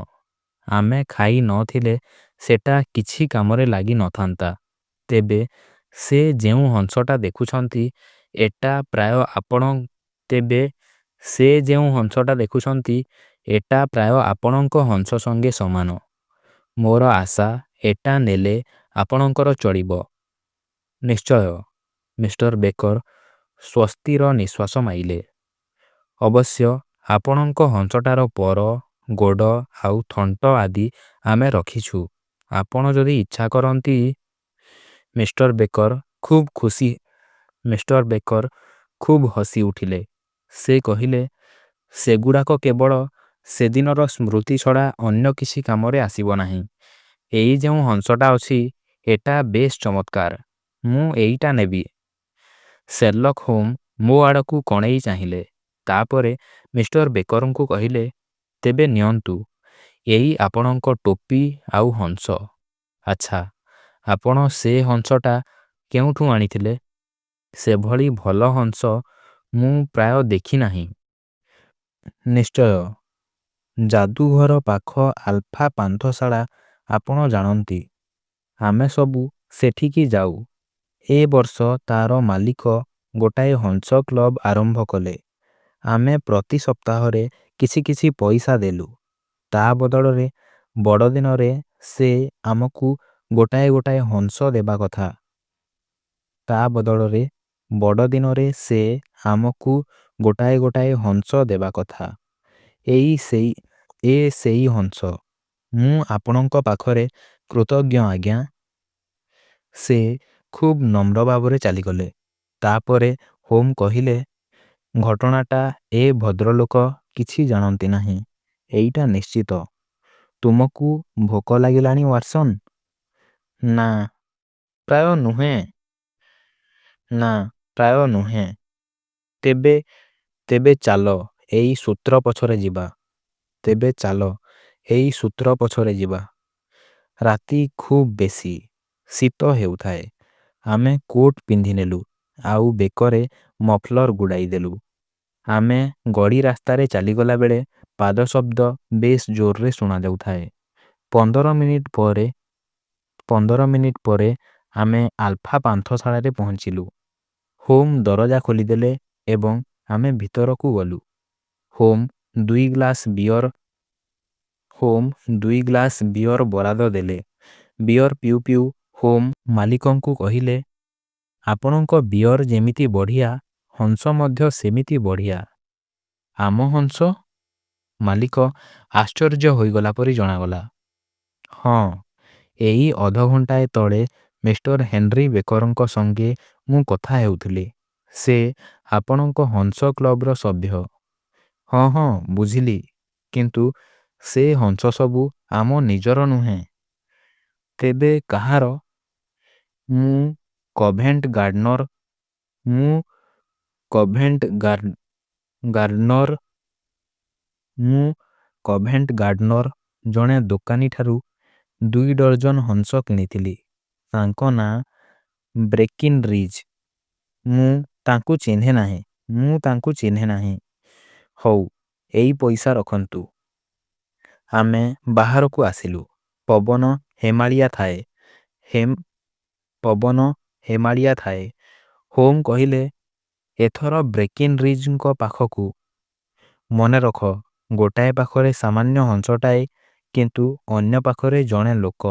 ଆମେ ଖାଇ ନ ଥିଲେ ସେଟା କିଛି କାମରେ ଲାଗି ନଥାନ୍ତା। ତେବେ ସେ ଯେଉଁ ହଂସଟା ଦେଖୁଛନ୍ତି ଏଟା ପ୍ରାୟ ଆପଣଙ୍କ ହଂସ ସଙ୍ଗେ ସମାନ। ମୋର ଆଶା ଏଟା ନେଲେ ଆପଣଙ୍କର ଚଳିବ। ନିଶ୍ଚୟ। ମିଷ୍ଟର ବେକର ସ୍ୱସ୍ତିର ନିଶ୍ୱାସ ମାଇଲେ। ଅବଶ୍ୟ ଆପଣଙ୍କ ହଂସଟାର ପର, ଗୋଡ଼ ଆଉ ଥଣ୍ଟ ଆଦି ଆମେ ରଖିଛୁ। ଆପଣ ଯଦି ଇଚ୍ଛା କରନ୍ତି। ମିଷ୍ଟର ବେକର ଖୁବ୍ ହସି ଉଠିଲେ। ସେ କହିଲେ, ସେଗୁଡ଼ାକ କେବଳ ସେଦିନର ସ୍ମୃତି ଛଡ଼ା ଅନ୍ୟ କିଛି କାମରେ ଆସିବ ନାହିଁ। ଏଇ ଯେଉଁ ହଂସଟା ଅଛି ଏଟା ବେଶ୍ ଚମତ୍କାର। ମୁଁ ଏଇଟା ନେବି। ସେର୍ଲକ ହୋମ୍ ମୋ ଆଡ଼କୁ କଣେଇ ଚାହିଁଲେ। ତା'ପରେ ମିଷ୍ଟର ବେକରଙ୍କୁ କହିଲେ, ତେବେ ନିଅନ୍ତୁ, ଏଇ ଆପଣଙ୍କ ଟୋପି ଆଉ ହଂସ। ଆଚ୍ଛା, ଆପଣ ସେ ହଂସଟା କେଉଁଠୁ ଆଣିଥିଲେ? ସେଭଳି ଭଲ ହଂସ ମୁଁ ପ୍ରାୟ ଦେଖି ନାହିଁ। ନିଶ୍ଚୟ। ଯାଦୁଘର ପାଖ ଆଲଫା ପାନ୍ଥଶାଳା ଆପଣ ଜାଣନ୍ତି। ଆମେ ସବୁ ସେଠିକି ଯାଉ। ଏ ବର୍ଷ ତା'ର ମାଲିକ ଗୋଟାଏ ହଂସ କ୍ଲବ ଆରମ୍ଭ କଲେ। ଆମେ ପ୍ରତି ସପ୍ତାହରେ କିଛି ପଇସା ଦେଲୁ। ତା ବଦଳରେ ବଡ଼ଦିନରେ ସେ ଆମକୁ ଗୋଟାଏ ହଂସ ଦେବା କଥା। ସେଇ ହଂସ। ମୁଁ ଆପଣଙ୍କ ପାଖରେ କୃତଜ୍ଞ ଆଜ୍ଞା। ସେ ଖୁବ୍ ନମ୍ର ଭାବରେ ଚାଲିଗଲେ। ତା'ପରେ ହୋମ୍ କହିଲେ, ଘଟଣାଟା ଏ ଭଦ୍ରଲୋକ କିଛି ଜାଣନ୍ତି ନାହିଁ, ଏଇଟା ନିଶ୍ଚିତ। ତୁମକୁ ଭୋକ ଲାଗିଲାଣି ୱାଟସନ୍? ନା, ପ୍ରାୟ ନୁହେଁ। ନା, ପ୍ରାୟ ନୁହେଁ। ତେବେ ତେବେ ଚାଲ ଏଇ ସୂତ୍ର ପଛରେ ଯିବା। ତେବେ ଚାଲ ଏଇ ସୂତ୍ର ପଛରେ ଯିବା। ରାତି ଖୁବ୍ ବେଶୀ। ଶୀତ ହେଉଥାଏ। ଆମେ କୋଟ୍ ପିନ୍ଧିନେଲୁ ଆଉ ବେକରେ ମଫଲର ଗୁଡ଼ାଇ ଦେଲୁ। ଆମେ ଗଡ଼ି ରାସ୍ତାରେ ଚାଲିଗଲା ବେଳେ ପାଦ ଶବ୍ଦ ବେଶ୍ ଜୋରରେ ଶୁଣାଯାଉଥାଏ। 15 ମିନିଟ୍ ପରେ ଆମେ ଆଲଫା ପାନ୍ଥଶାଳାରେ ପହଞ୍ଚିଲୁ। ହୋମ୍ ଦରଜା ଖୋଲିଦେଲେ ଏବଂ ଆମେ ଭିତରକୁ ଗଲୁ। ହୋମ୍ ଦୁଇ ଗ୍ଲାସ୍ ବିୟର ବରାଦ ଦେଲେ। ବିୟର ପିଉ ପିଉ ହୋମ୍ ମାଲିକଙ୍କୁ କହିଲେ, ଆପଣଙ୍କ ବିୟର ଯେମିତି ବଢ଼ିଆ, ହଂସ ମଧ୍ୟ ସେମିତି ବଢ଼ିଆ। ଆମ ହଂସ? ମାଲିକ ଆଶ୍ଚର୍ଯ୍ୟ ହୋଇଗଲା ପରି ଜଣାଗଲା। ହଁ, ଏଇ ଅଧଘଣ୍ଟାଏ ତଳେ ମିଷ୍ଟର ହେନରୀ ବେକରଙ୍କ ସଙ୍ଗେ ମୁଁ କଥା ହେଉଥିଲି। ସେ ଆପଣଙ୍କ ହଂସ କ୍ଲବର ସଭ୍ୟ। ହଁ ହଁ, ବୁଝିଲି, କିନ୍ତୁ ସେ ହଂସ ସବୁ ଆମ ନିଜର ନୁହେଁ। ତେବେ କାହାର? ମୁଁ କଭେଣ୍ଟ ଗାର୍ଡନର ଜଣେ ଦୋକାନୀଠାରୁ 2 ଡର୍ଜନ ହଂସ କିଣିଥିଲି। ତାଙ୍କ ନାଁ ବ୍ରେକିନରିଜ୍। ମୁଁ ତାଙ୍କୁ ଚିହ୍ନେ ନାହିଁ। ହଉ, ଏଇ ପଇସା ରଖନ୍ତୁ। ଆମେ ବାହାରକୁ ଆସିଲୁ। ପବନ ହେମାଳିଆ ଥାଏ। ହୋମ୍ କହିଲେ, ଏଥର ବ୍ରେକିନରିଜ୍ଙ୍କ ପାଖକୁ। ମନେରଖ, ଗୋଟାଏ ପାଖରେ ସାମାନ୍ୟ ହଂସଟାଏ, କିନ୍ତୁ ଅନ୍ୟ ପାଖରେ ଜଣେ ଲୋକ।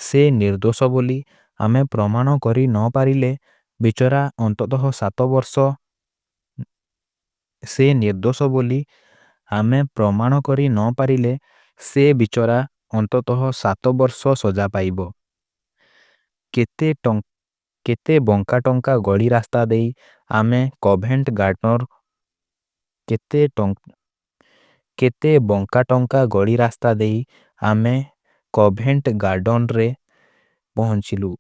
ସେ ନିର୍ଦ୍ଦୋଷ ବୋଲି ଆମେ ପ୍ରମାଣ କରି ନ ପାରିଲେ ବିଚରା ଅନ୍ତତଃ 7 ବର୍ଷ ସଜା ପାଇବ। କେତେ ବଙ୍କା ଟଙ୍କା ଗଳି ରାସ୍ତା ଦେଇ ଆମେ କଭେଣ୍ଟ ଗାର୍ଡନରେ ପହଞ୍ଚିଲୁ।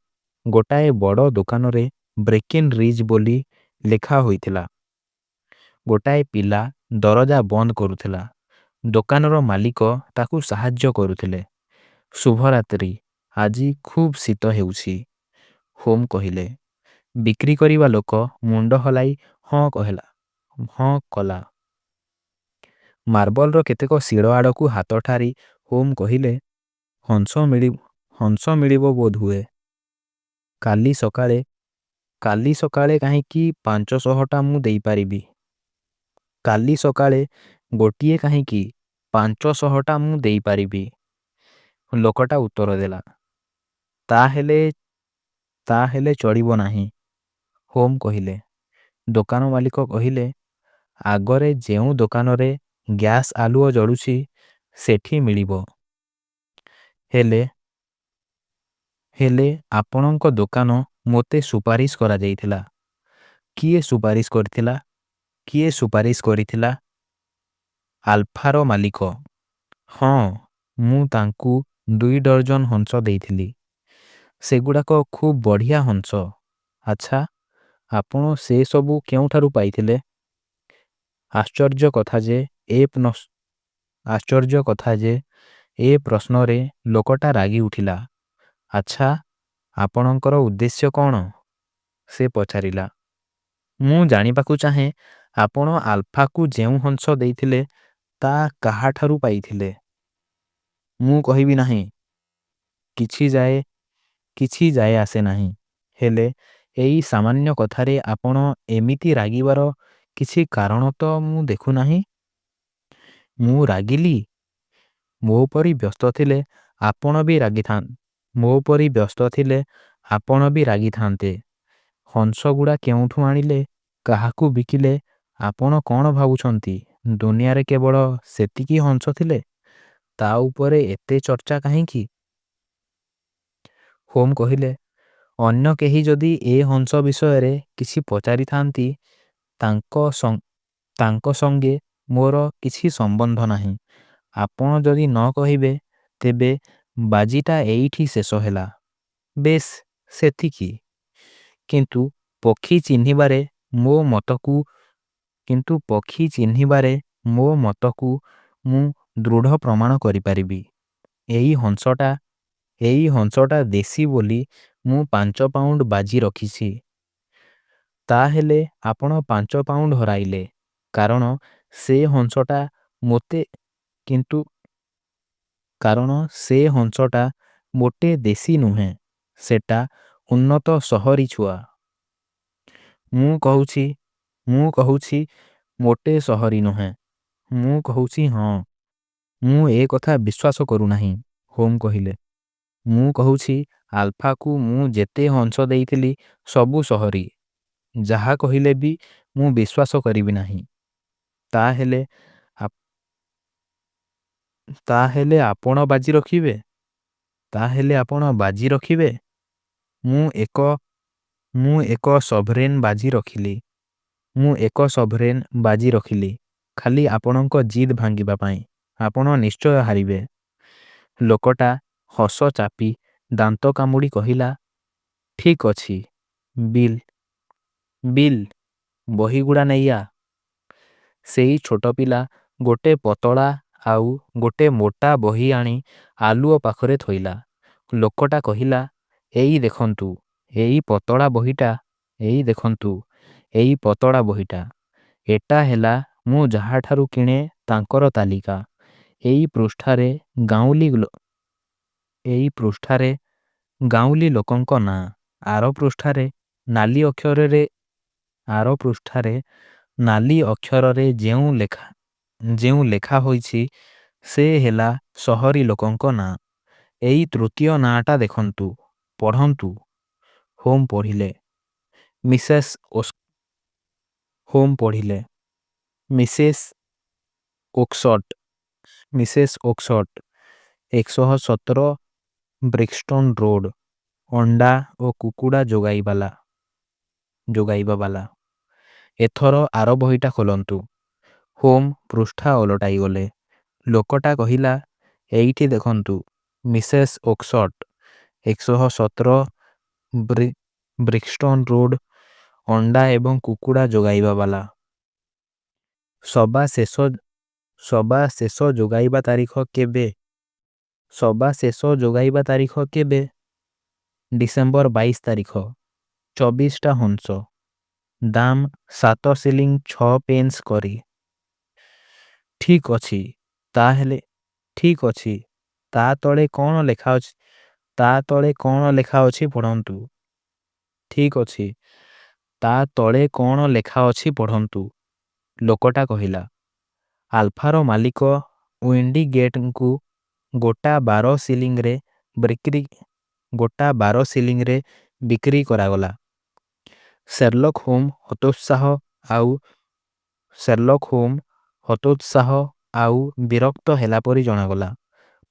ଗୋଟାଏ ବଡ଼ ଦୋକାନରେ ବ୍ରେକିନରିଜ୍ ବୋଲି ଲେଖା ହୋଇଥିଲା। ଗୋଟାଏ ପିଲା ଦରଜା ବନ୍ଦ କରୁଥିଲା। ଦୋକାନର ମାଲିକ ତାକୁ ସାହାଯ୍ୟ କରୁଥିଲେ। ଶୁଭରାତ୍ରି। ଆଜି ଖୁବ୍ ଶୀତ ହେଉଛି, ହୋମ୍ କହିଲେ। ବିକ୍ରି କରିବା ଲୋକ ମୁଣ୍ଡ ହଲାଇ ହଁ କଲା। ମାର୍ବଲର କେତେକ ଶିଳ ଆଡ଼କୁ ହାତ ଠାରି ହୋମ୍ କହିଲେ, ହଂସ ମିଳିବ ବୋଧହୁଏ। କାଲି ସକାଳେ କାହିଁକି 500ଟା ମୁଁ ଦେଇପାରିବି। କାଲି ସକାଳେ ଗୋଟିଏ କାହିଁକି 500ଟା ମୁଁ ଦେଇପାରିବି। ଲୋକଟା ଉତ୍ତର ଦେଲା। ତା ହେଲେ ଚଳିବ ନାହିଁ, ହୋମ୍ କହିଲେ। ଦୋକାନ ମାଲିକ କହିଲେ, ଆଗରେ ଯେଉଁ ଦୋକାନରେ ଗ୍ୟାସ୍ ଆଲୁଅ ଜଳୁଛି, ସେଠି ମିଳିବ। ହେଲେ ଆପଣଙ୍କ ଦୋକାନ ମୋତେ ସୁପାରିଶ କରାଯାଇଥିଲା। କିଏ ସୁପାରିଶ କରିଥିଲା? ଆଲଫାର ମାଲିକ। ହଁ, ମୁଁ ତାଙ୍କୁ 2 ଡର୍ଜନ ହଂସ ଦେଇଥିଲି। ସେଗୁଡ଼ାକ ଖୁବ୍ ବଢ଼ିଆ ହଂସ। ଆଚ୍ଛା, ଆପଣ ସେ ସବୁ କେଉଁଠାରୁ ପାଇଥିଲେ? ଆଶ୍ଚର୍ଯ୍ୟ କଥା ଯେ ଏ ପ୍ରଶ୍ନରେ ଲୋକଟା ରାଗି ଉଠିଲା। ଆଚ୍ଛା, ଆପଣଙ୍କର ଉଦ୍ଦେଶ୍ୟ କ'ଣ? ସେ ପଚାରିଲା। ମୁଁ ଜାଣିବାକୁ ଚାହେଁ, ଆପଣ ଆଲଫାକୁ ଯେଉଁ ହଂସ ଦେଇଥିଲେ, ତା କାହାଠାରୁ ପାଇଥିଲେ? ମୁଁ କହିବି ନାହିଁ। କିଛି ଯାଏ ଆସେ ନାହିଁ। ହେଲେ ଏଇ ସାମାନ୍ୟ କଥାରେ ଆପଣ ଏମିତି ରାଗିବାର କିଛି କାରଣ ତ ମୁଁ ଦେଖୁନାହିଁ। ମୁଁ ରାଗିଲି? ମୋ ପରି ବ୍ୟସ୍ତ ଥିଲେ ଆପଣ ବି ରାଗିଥାନ୍ତେ। ହଂସଗୁଡ଼ା କେଉଁଠୁ ଆଣିଲେ, କାହାକୁ ବିକିଲେ, ଆପଣ କ'ଣ ଭାବୁଛନ୍ତି ଦୁନିଆରେ କେବଳ ସେତିକି ହଂସ ଥିଲେ? ତା ଉପରେ ଏତେ ଚର୍ଚ୍ଚା କାହିଁକି? ହୋମ୍ କହିଲେ, ଅନ୍ୟ କେହି ଯଦି ଏ ହଂସ ବିଷୟରେ କିଛି ପଚାରିଥାନ୍ତି, ତାଙ୍କ ସଙ୍ଗେ ମୋର କିଛି ସମ୍ବନ୍ଧ ନାହିଁ। ଆପଣ ଯଦି ନ କହିବେ ତେବେ ବାଜିଟା ଏଇଠି ଶେଷ ହେଲା। ବେଶ୍ ସେତିକି। କିନ୍ତୁ ପକ୍ଷୀ ଚିହ୍ନିବାରେ ମୋ ମତକୁ କିନ୍ତୁ ପକ୍ଷୀ ଚିହ୍ନିବାରେ ମୋ ମତକୁ ମୁଁ ଦୃଢ଼ ପ୍ରମାଣ କରିପାରିବି। ଏଇ ହଂସଟା ଏଇ ହଂସଟା ଦେଶୀ ବୋଲି ମୁଁ 5 ପାଉଣ୍ଡ ବାଜି ରଖିଛି। ତାହେଲେ ଆପଣ 5 ପାଉଣ୍ଡ ହରାଇଲେ। କାରଣ ସେ ହଂସଟା ମୋତେ କିନ୍ତୁ କାରଣ ସେ ହଂସଟା ମୋଟେ ଦେଶୀ ନୁହେଁ। ସେଟା ଉନ୍ନତ ସହରୀ ଛୁଆ। ମୁଁ କହୁଛି ମୋଟେ ସହରୀ ନୁହେଁ। ମୁଁ କହୁଛି ହଁ। ମୁଁ ଏ କଥା ବିଶ୍ୱାସ କରୁନାହିଁ, ହୋମ୍ କହିଲେ। ମୁଁ କହୁଛି ଆଲଫାକୁ ମୁଁ ଯେତେ ହଂସ ଦେଇଥିଲି ସବୁ ସହରୀ। ଯାହା କହିଲେ ବି ମୁଁ ବିଶ୍ୱାସ କରିବି ନାହିଁ। ତାହେଲେ ତାହେଲେ ଆପଣ ବାଜି ରଖିବେ? ତାହେଲେ ଆପଣ ବାଜି ରଖିବେ? ମୁଁ ଏକ ସଭରେନ୍ ବାଜି ରଖିଲି। ମୁଁ ଏକ ସଭରେନ୍ ବାଜି ରଖିଲି ଖାଲି ଆପଣଙ୍କ ଜିଦ୍ ଭାଙ୍ଗିବା ପାଇଁ। ଆପଣ ନିଶ୍ଚୟ ହାରିବେ। ଲୋକଟା ହସ ଚାପି ଦାନ୍ତ କାମୁଡ଼ି କହିଲା, ଠିକ୍ ଅଛି, ବିଲ୍ ବହିଗୁଡ଼ା ନେଇଆ। ସେଇ ଛୋଟ ପିଲା ଗୋଟେ ପତଳା ଆଉ ଗୋଟେ ମୋଟା ବହି ଆଣି ଆଲୁଅ ପାଖରେ ଥୋଇଲା। ଲୋକଟା କହିଲା, ଏଇ ଦେଖନ୍ତୁ, ଏଇ ପତଳା ବହିଟା, ଏଇ ଦେଖନ୍ତୁ, ଏଇ ପତଳା ବହିଟା। ଏଟା ହେଲା ମୁଁ ଯାହାଠାରୁ କିଣେ ତାଙ୍କର ତାଲିକା। ଏଇ ପୃଷ୍ଠାରେ ଗାଉଁଲି ଲୋକଙ୍କ ନାଁ। ଆର ପୃଷ୍ଠାରେ ନାଲି ଅକ୍ଷରରେ ଯେଉଁ ଲେଖା ହୋଇଛି ସେ ହେଲା ସହରୀ ଲୋକଙ୍କ ନାଁ। ଏଇ ତୃତୀୟ ନାଁଟା ଦେଖନ୍ତୁ, ପଢ଼ନ୍ତୁ। ହୋମ୍ ପଢ଼ିଲେ। ମିସେସ୍ ଓକ୍ସଟ୍ 117 ବ୍ରିକ୍ଷ୍ଟନ୍ ରୋଡ଼, ଅଣ୍ଡା ଓ କୁକୁଡ଼ା ଯୋଗାଇବାବାଲା। ଏଥର ଆର ବହିଟା ଖୋଲନ୍ତୁ। ହୋମ୍ ପୃଷ୍ଠା ଓଲଟାଇ ଗଲେ। ଲୋକଟା କହିଲା, ଏଇଠି ଦେଖନ୍ତୁ, ମିସେସ୍ ଓକ୍ସଟ୍ 117 ବ୍ରିକ୍ଷ୍ଟନ୍ ରୋଡ଼, ଅଣ୍ଡା ଏବଂ କୁକୁଡ଼ା ଯୋଗାଇବାବାଲା। ସବା ଶେଷ ଯୋଗାଇବା ତାରିଖ କେବେ? ଡିସେମ୍ବର 22 ତାରିଖ। 24ଟା ହଂସ। ଦାମ 7 ଶିଲିଂ 6 ପେନ୍ସ କରି। ଠିକ୍ ଅଛି। ତା ତଳେ କ'ଣ ଲେଖା ଅଛି ପଢ଼ନ୍ତୁ। ଠିକ୍ ଅଛି। ତା ତଳେ କ'ଣ ଲେଖା ଅଛି ପଢ଼ନ୍ତୁ। ଲୋକଟା କହିଲା, ଆଲଫାର ମାଲିକ ୱିଣ୍ଡିଗେଟଙ୍କୁ ଗୋଟା 12 ଶିଲିଂରେ ବିକ୍ରି କରାଗଲା। ସେର୍ଲକ୍ ହୋମ୍ ହତୋତ୍ସାହ ଆଉ ବିରକ୍ତ ହେଲାପରି ଜଣାଗଲା।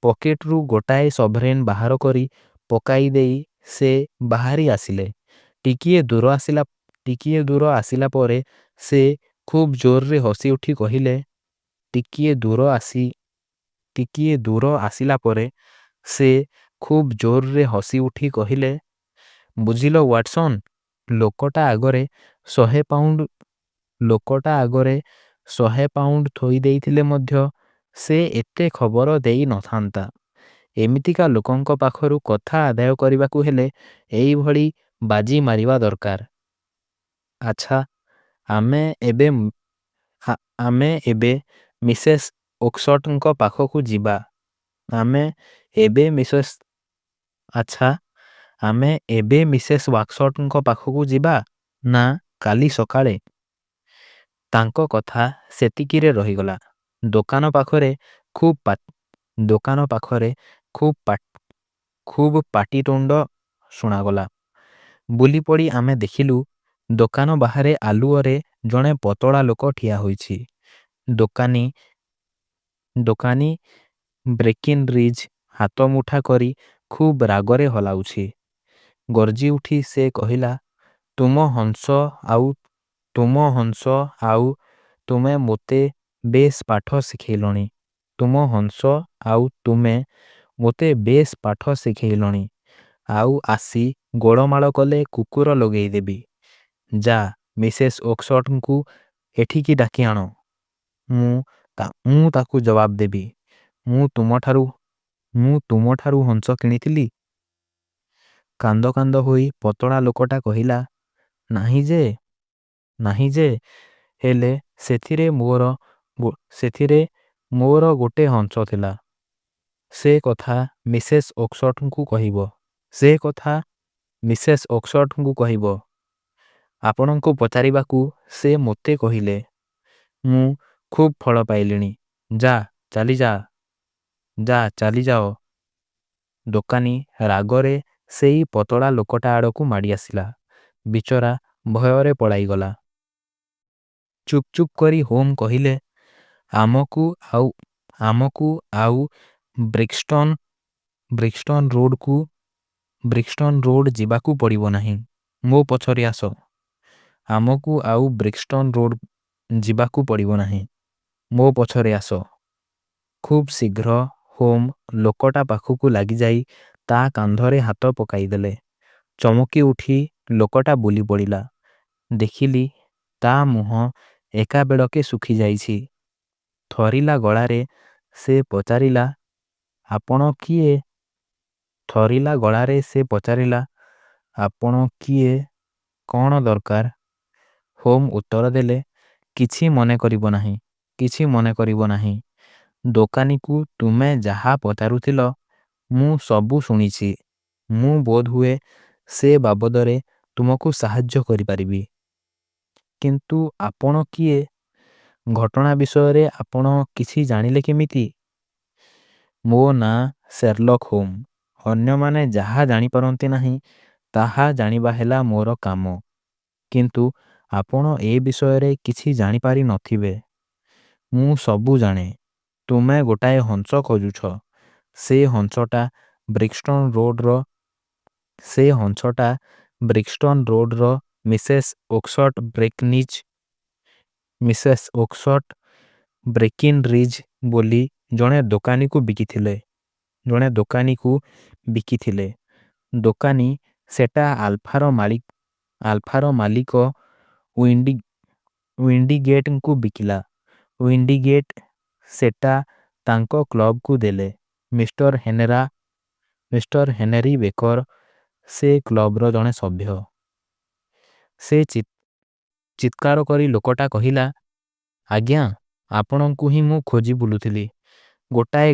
ପକେଟରୁ ଗୋଟାଏ ସଭରେନ୍ ବାହାର କରି ପକାଇ ଦେଇ ସେ ବାହାରି ଆସିଲେ। ଟିକିଏ ଦୂର ଆସିଲା ପରେ ସେ ଖୁବ୍ ଜୋରରେ ହସି ଉଠି କହିଲେ, ବୁଝିଲ ୱାଟସନ୍, ଲୋକଟା ଆଗରେ 100 ପାଉଣ୍ଡ ଥୋଇ ଦେଇଥିଲେ ମଧ୍ୟ ସେ ଏତେ ଖବର ଦେଇ ନଥାନ୍ତା। ଏମିତିକା ଲୋକଙ୍କ ପାଖରୁ କଥା ଆଦାୟ କରିବାକୁ ହେଲେ ଏଇଭଳି ବାଜି ମାରିବା ଦରକାର। ଆଚ୍ଛା, ଆମେ ଏବେ ମିସେସ୍ ଓକ୍ସଟଙ୍କ ପାଖକୁ ଯିବା। ଆମେ ଏବେ ମିସେସ୍ ୱାକ୍ସଟଙ୍କ ପାଖକୁ ଯିବା ନା କାଲି ସକାଳେ? ତାଙ୍କ କଥା ସେତିକିରେ ରହିଗଲା। ଦୋକାନ ପାଖରେ ଖୁବ୍ ପାଟିତୁଣ୍ଡ ଶୁଣାଗଲା। ବୁଲିପଡ଼ି ଆମେ ଦେଖିଲୁ, ଦୋକାନ ବାହାରେ ଆଲୁଅରେ ଜଣେ ପତଳା ଲୋକ ଠିଆ ହୋଇଛି। ଦୋକାନୀ ବ୍ରେକିନରିଜ୍ ହାତମୁଠା କରି ଖୁବ୍ ରାଗରେ ହଲାଉଛି। ଗର୍ଜି ଉଠି ସେ କହିଲା, ତୁମ ହଂସ ଆଉ ତୁମେ ମୋତେ ବେଶ ପାଠ ଶିଖେଇଲଣି। ତୁମ ହଂସ ଆଉ ତୁମେ ମୋତେ ବେଶ ପାଠ ଶିଖେଇଲଣି। ଆଉ ଆସି ଗୋଳମାଳ କଲେ କୁକୁର ଲଗେଇଦେବି। ଯା ମିସେସ୍ ଓକ୍ସଟଙ୍କୁ ଏଠିକି ଡାକି ଆଣ। ମୁଁ ତାକୁ ଜବାବ ଦେବି। ମୁଁ ତୁମଠାରୁ ହଂସ କିଣିଥିଲି? କାନ୍ଦ କାନ୍ଦ ହୋଇ ପତଳା ଲୋକଟା କହିଲା, ନାହିଁ ଯେ, ହେଲେ ସେଥିରେ ମୋର ଗୋଟେ ହଂସ ଥିଲା। ସେ କଥା ମିସେସ୍ ଓକ୍ସଟଙ୍କୁ କହିବ। ଆପଣଙ୍କୁ ପଚାରିବାକୁ ସେ ମୋତେ କହିଲେ। ମୁଁ ଖୁବ୍ ଫଳ ପାଇଲିଣି। ଚାଲିଯାଅ। ଦୋକାନୀ ରାଗରେ ସେଇ ପତଳା ଲୋକଟା ଆଡ଼କୁ ମାଡ଼ି ଆସିଲା। ବିଚରା ଭୟରେ ପଳାଇଗଲା। ଚୁପ୍ ଚୁପ୍ କରି ହୋମ୍ କହିଲେ, ଆମକୁ ଆଉ ବ୍ରିକ୍ସଟନ୍ ରୋଡ଼ ଯିବାକୁ ପଡ଼ିବ ନାହିଁ। ମୋ ପଛରେ ଆସ। ଆମକୁ ଆଉ ବ୍ରିକ୍ସଟନ୍ ରୋଡ଼ ଯିବାକୁ ପଡ଼ିବ ନାହିଁ। ମୋ ପଛରେ ଆସ। ଖୁବ୍ ଶୀଘ୍ର ହୋମ୍ ଲୋକଟା ପାଖକୁ ଲାଗିଯାଇ ତା କାନ୍ଧରେ ହାତ ପକାଇଦେଲେ। ଚମକି ଉଠି ଲୋକଟା ବୁଲି ପଡ଼ିଲା। ଦେଖିଲି ତା ମୁହଁ ଏକାବେଳକେ ଶୁଖିଯାଇଛି। ଥରିଲା ଗଳାରେ ସେ ପଚାରିଲା, ଆପଣ କିଏ? କ'ଣ ଦରକାର? ହୋମ୍ ଉତ୍ତର ଦେଲେ, କିଛି ମନେ କରିବ ନାହିଁ। ଦୋକାନୀକୁ ତୁମେ ଯାହା ପଚାରୁଥିଲ ମୁଁ ସବୁ ଶୁଣିଛି। ମୁଁ ବୋଧହୁଏ ସେ ବାବଦରେ ତୁମକୁ ସାହାଯ୍ୟ କରିପାରିବି। କିନ୍ତୁ ଆପଣ କିଏ? ଘଟଣା ବିଷୟରେ ଆପଣ କିଛି ଜାଣିଲେ କେମିତି? ମୋ ନାଁ ସେର୍ଲକ୍ ହୋମ୍। ଅନ୍ୟମାନେ ଯାହା ଜାଣିପାରନ୍ତି ନାହିଁ ତାହା ଜାଣିବା ହେଲା ମୋର କାମ। କିନ୍ତୁ ଆପଣ ଏ ବିଷୟରେ କିଛି ଜାଣିପାରି ନଥିବେ। ମୁଁ ସବୁ ଜାଣେ। ତୁମେ ଗୋଟାଏ ହଂସ ଖୋଜୁଛ। ସେ ହଂସଟା ବ୍ରିକ୍ସଟନ୍ ରୋଡ଼ର ମିସେସ୍ ଓକ୍ସଟ ବ୍ରେକିନରିଜ୍ ବୋଲି ଜଣେ ଦୋକାନୀକୁ ବିକିଥିଲେ। ଦୋକାନୀ ସେଟା ଆଲଫାର ମାଲିକ ୱିଣ୍ଡିଗେଟଙ୍କୁ ବିକିଲା। ୱିଣ୍ଡିଗେଟ୍ ସେଟା ତାଙ୍କ କ୍ଲବକୁ ଦେଲେ। ମିଷ୍ଟର ହେନେରୀ ବେକର ସେ କ୍ଲବର ଜଣେ ସଭ୍ୟ। ସେ ଚିତ୍କାର କରି ଲୋକଟା କହିଲା, ଆଜ୍ଞା, ଆପଣଙ୍କୁ ହିଁ ମୁଁ ଖୋଜି ବୁଲୁଥିଲି। ଗୋଟାଏ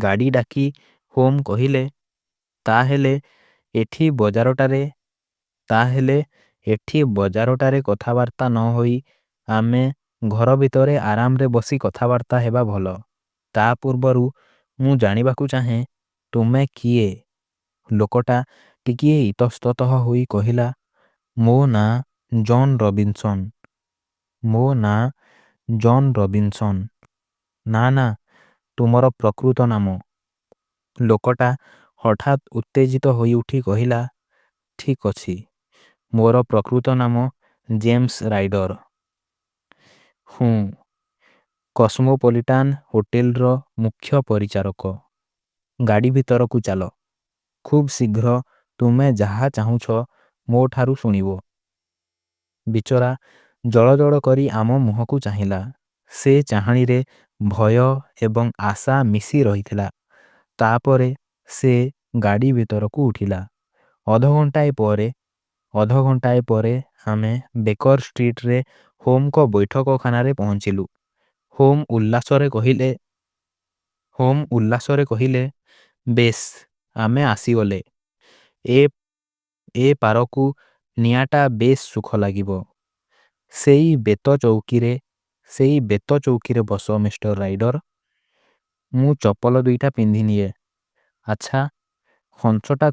ଗାଡ଼ି ଡାକି ହୋମ୍ କହିଲେ, ତାହେଲେ ଏଠି ବଜାରଟାରେ କଥାବାର୍ତ୍ତା ନ ହୋଇ ଆମେ ଘର ଭିତରେ ଆରାମରେ ବସି କଥାବାର୍ତ୍ତା ହେବା ଭଲ। ତା ପୂର୍ବରୁ ମୁଁ ଜାଣିବାକୁ ଚାହେଁ, ତୁମେ କିଏ? ଲୋକଟା ଟିକିଏ ଇତସ୍ତତଃ ହୋଇ କହିଲା, ମୋ ନାଁ ଜନ୍ ରବିନସନ୍। ନା, ତୁମର ପ୍ରକୃତ ନାମ? ଲୋକଟା ହଠାତ୍ ଉତ୍ତେଜିତ ହୋଇଉଠି କହିଲା, ଠିକ୍ ଅଛି, ମୋର ପ୍ରକୃତ ନାମ ଜେମ୍ସ ରାଇଡର। ହୁଁ, କସ୍ମୋପଲିଟାନ୍ ହୋଟେଲର ମୁଖ୍ୟ ପରିଚାରକ। ଗାଡ଼ି ଭିତରକୁ ଚାଲ। ଖୁବ୍ ଶୀଘ୍ର ତୁମେ ଯାହା ଚାହୁଁଛ ମୋ ଠାରୁ ଶୁଣିବ। ବିଚରା ଜଳଜଳ କରି ଆମ ମୁହଁକୁ ଚାହିଁଲା। ସେ ଚାହାଣୀରେ ଭୟ ଏବଂ ଆଶା ମିଶି ରହିଥିଲା। ତାପରେ ସେ ଗାଡ଼ି ଭିତରକୁ ଉଠିଲା। ଅଧଘଣ୍ଟାଏ ପରେ ଆମେ ବେକର ଷ୍ଟ୍ରିଟରେ ହୋମ୍ଙ୍କ ବୈଠକଖାନାରେ ପହଞ୍ଚିଲୁ। ହୋମ୍ ଉଲ୍ଲାସରେ କହିଲେ, ବେଶ୍, ଆମେ ଆସିଗଲେ। ଏ ପାରକୁ ନିଆଁଟା ବେଶ୍ ସୁଖ ଲାଗିବ। ସେଇ ବେତ ଚୌକିରେ ବସ ମିଷ୍ଟର ରାଇଡର। ମୁଁ ଚପଲ ଦୁଇଟା ପିନ୍ଧିନିଏ। ଆଚ୍ଛା, ହଂସଟା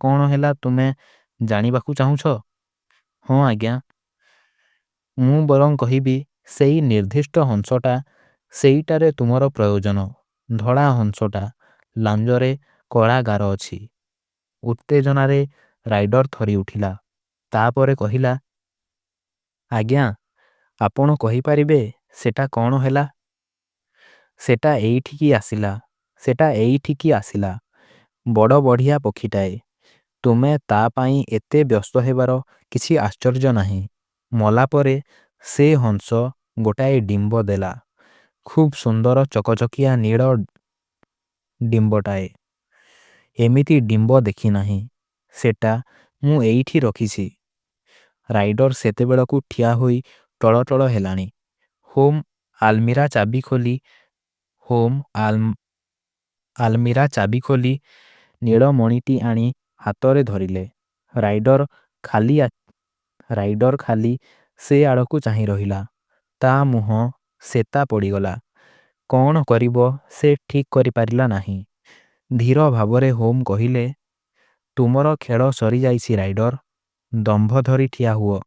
କ'ଣ ହେଲା ତୁମେ ଜାଣିବାକୁ ଚାହୁଁଛ? ହଁ ଆଜ୍ଞା। ମୁଁ ବରଂ କହିବି, ସେଇ ନିର୍ଦ୍ଦିଷ୍ଟ ହଂସଟା, ସେଇଟାରେ ତୁମର ପ୍ରୟୋଜନ। ଧଳା ହଂସଟା। ଲାଞ୍ଜରେ କଳା ଗାର ଅଛି। ଉତ୍ତେଜନାରେ ରାଇଡର ଥରି ଉଠିଲା। ତାପରେ କହିଲା, ଆଜ୍ଞା, ଆପଣ କହିପାରିବେ ସେଟା କ'ଣ ହେଲା? ସେଟା ଏଇଠିକି ଆସିଲା, ସେଟା ଏଇଠିକି ଆସିଲା। ବଡ଼ ବଢ଼ିଆ ପକ୍ଷୀଟାଏ। ତୁମେ ତା ପାଇଁ ଏତେ ବ୍ୟସ୍ତ ହେବାର କିଛି ଆଶ୍ଚର୍ଯ୍ୟ ନାହିଁ। ମଲା ପରେ ସେ ହଂସ ଗୋଟାଏ ଡିମ୍ବ ଦେଲା। ଖୁବ୍ ସୁନ୍ଦର ଚକଚକିଆ ନୀଳ ଡିମ୍ବଟାଏ। ଏମିତି ଡିମ୍ବ ଦେଖିନାହିଁ। ସେଟା ମୁଁ ଏଇଠି ରଖିଛି। ରାଇଡର ସେତେବେଳକୁ ଠିଆ ହୋଇ ଟଳଟଳ ହେଲାଣି। ହୋମ୍ ଆଲମିରା ଚାବି ଖୋଲି ହୋମ୍ ଆଲମିରା ଚାବି ଖୋଲି ନୀଳମଣିଟି ଆଣି ହାତରେ ଧରିଲେ। ରାଇଡର ଖାଲି ସେ ଆଡ଼କୁ ଚାହିଁ ରହିଲା। ତା ମୁହଁ ଶେତା ପଡ଼ିଗଲା। କ'ଣ କରିବ ସେ ଠିକ୍ କରିପାରିଲା ନାହିଁ। ଧୀର ଭାବରେ ହୋମ୍ କହିଲେ, ତୁମର ଖେଳ ସରିଯାଇଛି ରାଇଡର। ଦମ୍ଭ ଧରି ଠିଆ ହୁଅ।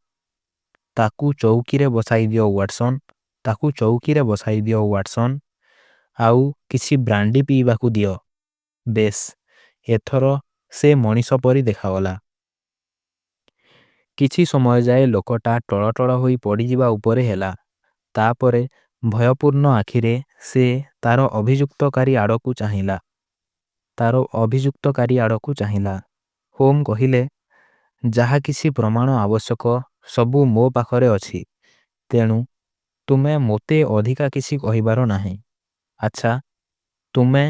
ତାକୁ ଚୌକିରେ ବସାଇ ଦିଅ ୱାଟସନ୍। ତାକୁ ଚୌକିରେ ବସାଇ ଦିଅ ୱାଟସନ୍। ଆଉ କିଛି ବ୍ରାଣ୍ଡି ପିଇବାକୁ ଦିଅ। ବେଶ୍, ଏଥର ସେ ମଣିଷ ପରି ଦେଖାଗଲା। କିଛି ସମୟ ଯାଏ ଲୋକଟା ଟଳଟଳ ହୋଇ ପଡ଼ିଯିବା ଉପରେ ହେଲା। ତାପରେ ଭୟପୂର୍ଣ୍ଣ ଆଖିରେ ସେ ତାର ଅଭିଯୁକ୍ତକାରୀ ଆଡ଼କୁ ଚାହିଁଲା। ହୋମ୍ କହିଲେ, ଯାହା କିଛି ପ୍ରମାଣ ଆବଶ୍ୟକ ସବୁ ମୋ ପାଖରେ ଅଛି। ତେଣୁ ତୁମେ ମୋତେ ଅଧିକା କିଛି କହିବାର ନାହିଁ। ଆଚ୍ଛା, ତୁମେ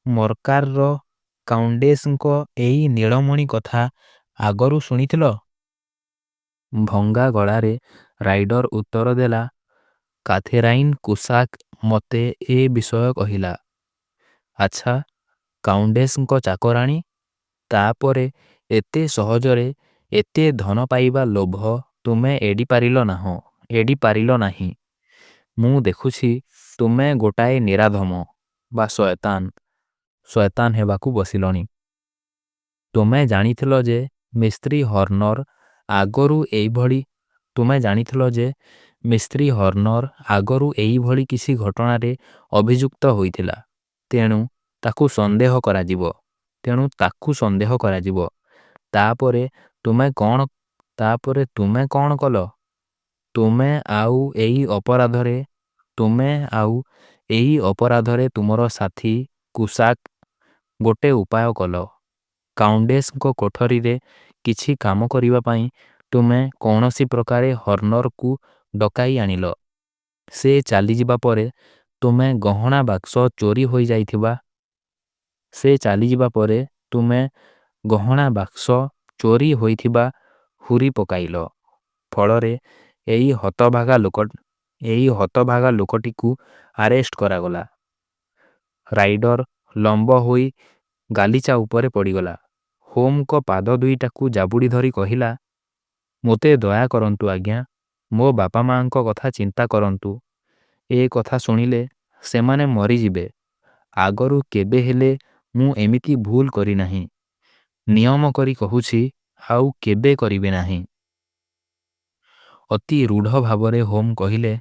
ମର୍କାର କାଉଣ୍ଡେସଙ୍କ ଏଇ ନୀଳମଣି କଥା ଆଗରୁ ଶୁଣିଥିଲ? ଭଙ୍ଗା ଗଳାରେ ରାଇଡର ଉତ୍ତର ଦେଲା, କାଥେରାଇନ୍ କୁସାକ୍ ମୋତେ ଏ ବିଷୟ କହିଲା। ଆଚ୍ଛା, କାଉଣ୍ଡେସଙ୍କ ଚାକରାଣୀ? ତାପରେ ଏତେ ସହଜରେ ଏତେ ଧନ ପାଇବା ଲୋଭ ତୁମେ ଏଡ଼ିପାରିଲ ନାହିଁ। ମୁଁ ଦେଖୁଛି ତୁମେ ଗୋଟାଏ ନିରାଧମ ବା ଶୟତାନ ହେବାକୁ ବସିଲଣି। ତୁମେ ଜାଣିଥିଲ ଯେ ମିସ୍ତ୍ରୀ ହର୍ଣ୍ଣର ଆଗରୁ ଏଇଭଳି କିଛି ଘଟଣାରେ ଅଭିଯୁକ୍ତ ହୋଇଥିଲା। ତେଣୁ ତାକୁ ସନ୍ଦେହ କରାଯିବ। ତାପରେ ତୁମେ କ'ଣ କଲ? ତୁମେ ଆଉ ଏଇ ଅପରାଧରେ ତୁମର ସାଥୀ କୁସାକ୍ ଗୋଟେ ଉପାୟ କଲ। କାଉଣ୍ଡେସଙ୍କ କୋଠରୀରେ କିଛି କାମ କରିବା ପାଇଁ ତୁମେ କୌଣସି ପ୍ରକାରେ ହର୍ଣ୍ଣରକୁ ଡକାଇ ଆଣିଲ। ସେ ଚାଲିଯିବା ପରେ ତୁମେ ଗହଣା ବାକ୍ସ ଚୋରି ହୋଇଥିବା ହୁରି ପକାଇଲ। ଫଳରେ ଏଇ ହତଭାଗା ଲୋକଟିକୁ ଆରେଷ୍ଟ କରାଗଲା। ରାଇଡର ଲମ୍ବ ହୋଇ ଗାଲିଚା ଉପରେ ପଡ଼ିଗଲା। ହୋମଙ୍କ ପାଦ ଦୁଇଟାକୁ ଜାବୁଡ଼ି ଧରି କହିଲା, ମୋତେ ଦୟା କରନ୍ତୁ ଆଜ୍ଞା। ମୋ ବାପା ମା'ଙ୍କ କଥା ଚିନ୍ତା କରନ୍ତୁ। ଏ କଥା ଶୁଣିଲେ ସେମାନେ ମରିଯିବେ। ଆଗରୁ କେବେ ହେଲେ ମୁଁ ଏମିତି ଭୁଲ କରିନାହିଁ। ନିୟମ କରି କହୁଛି, ଆଉ କେବେ କରିବି ନାହିଁ। ଅତି ରୂଢ଼ ଭାବରେ ହୋମ୍ କହିଲେ,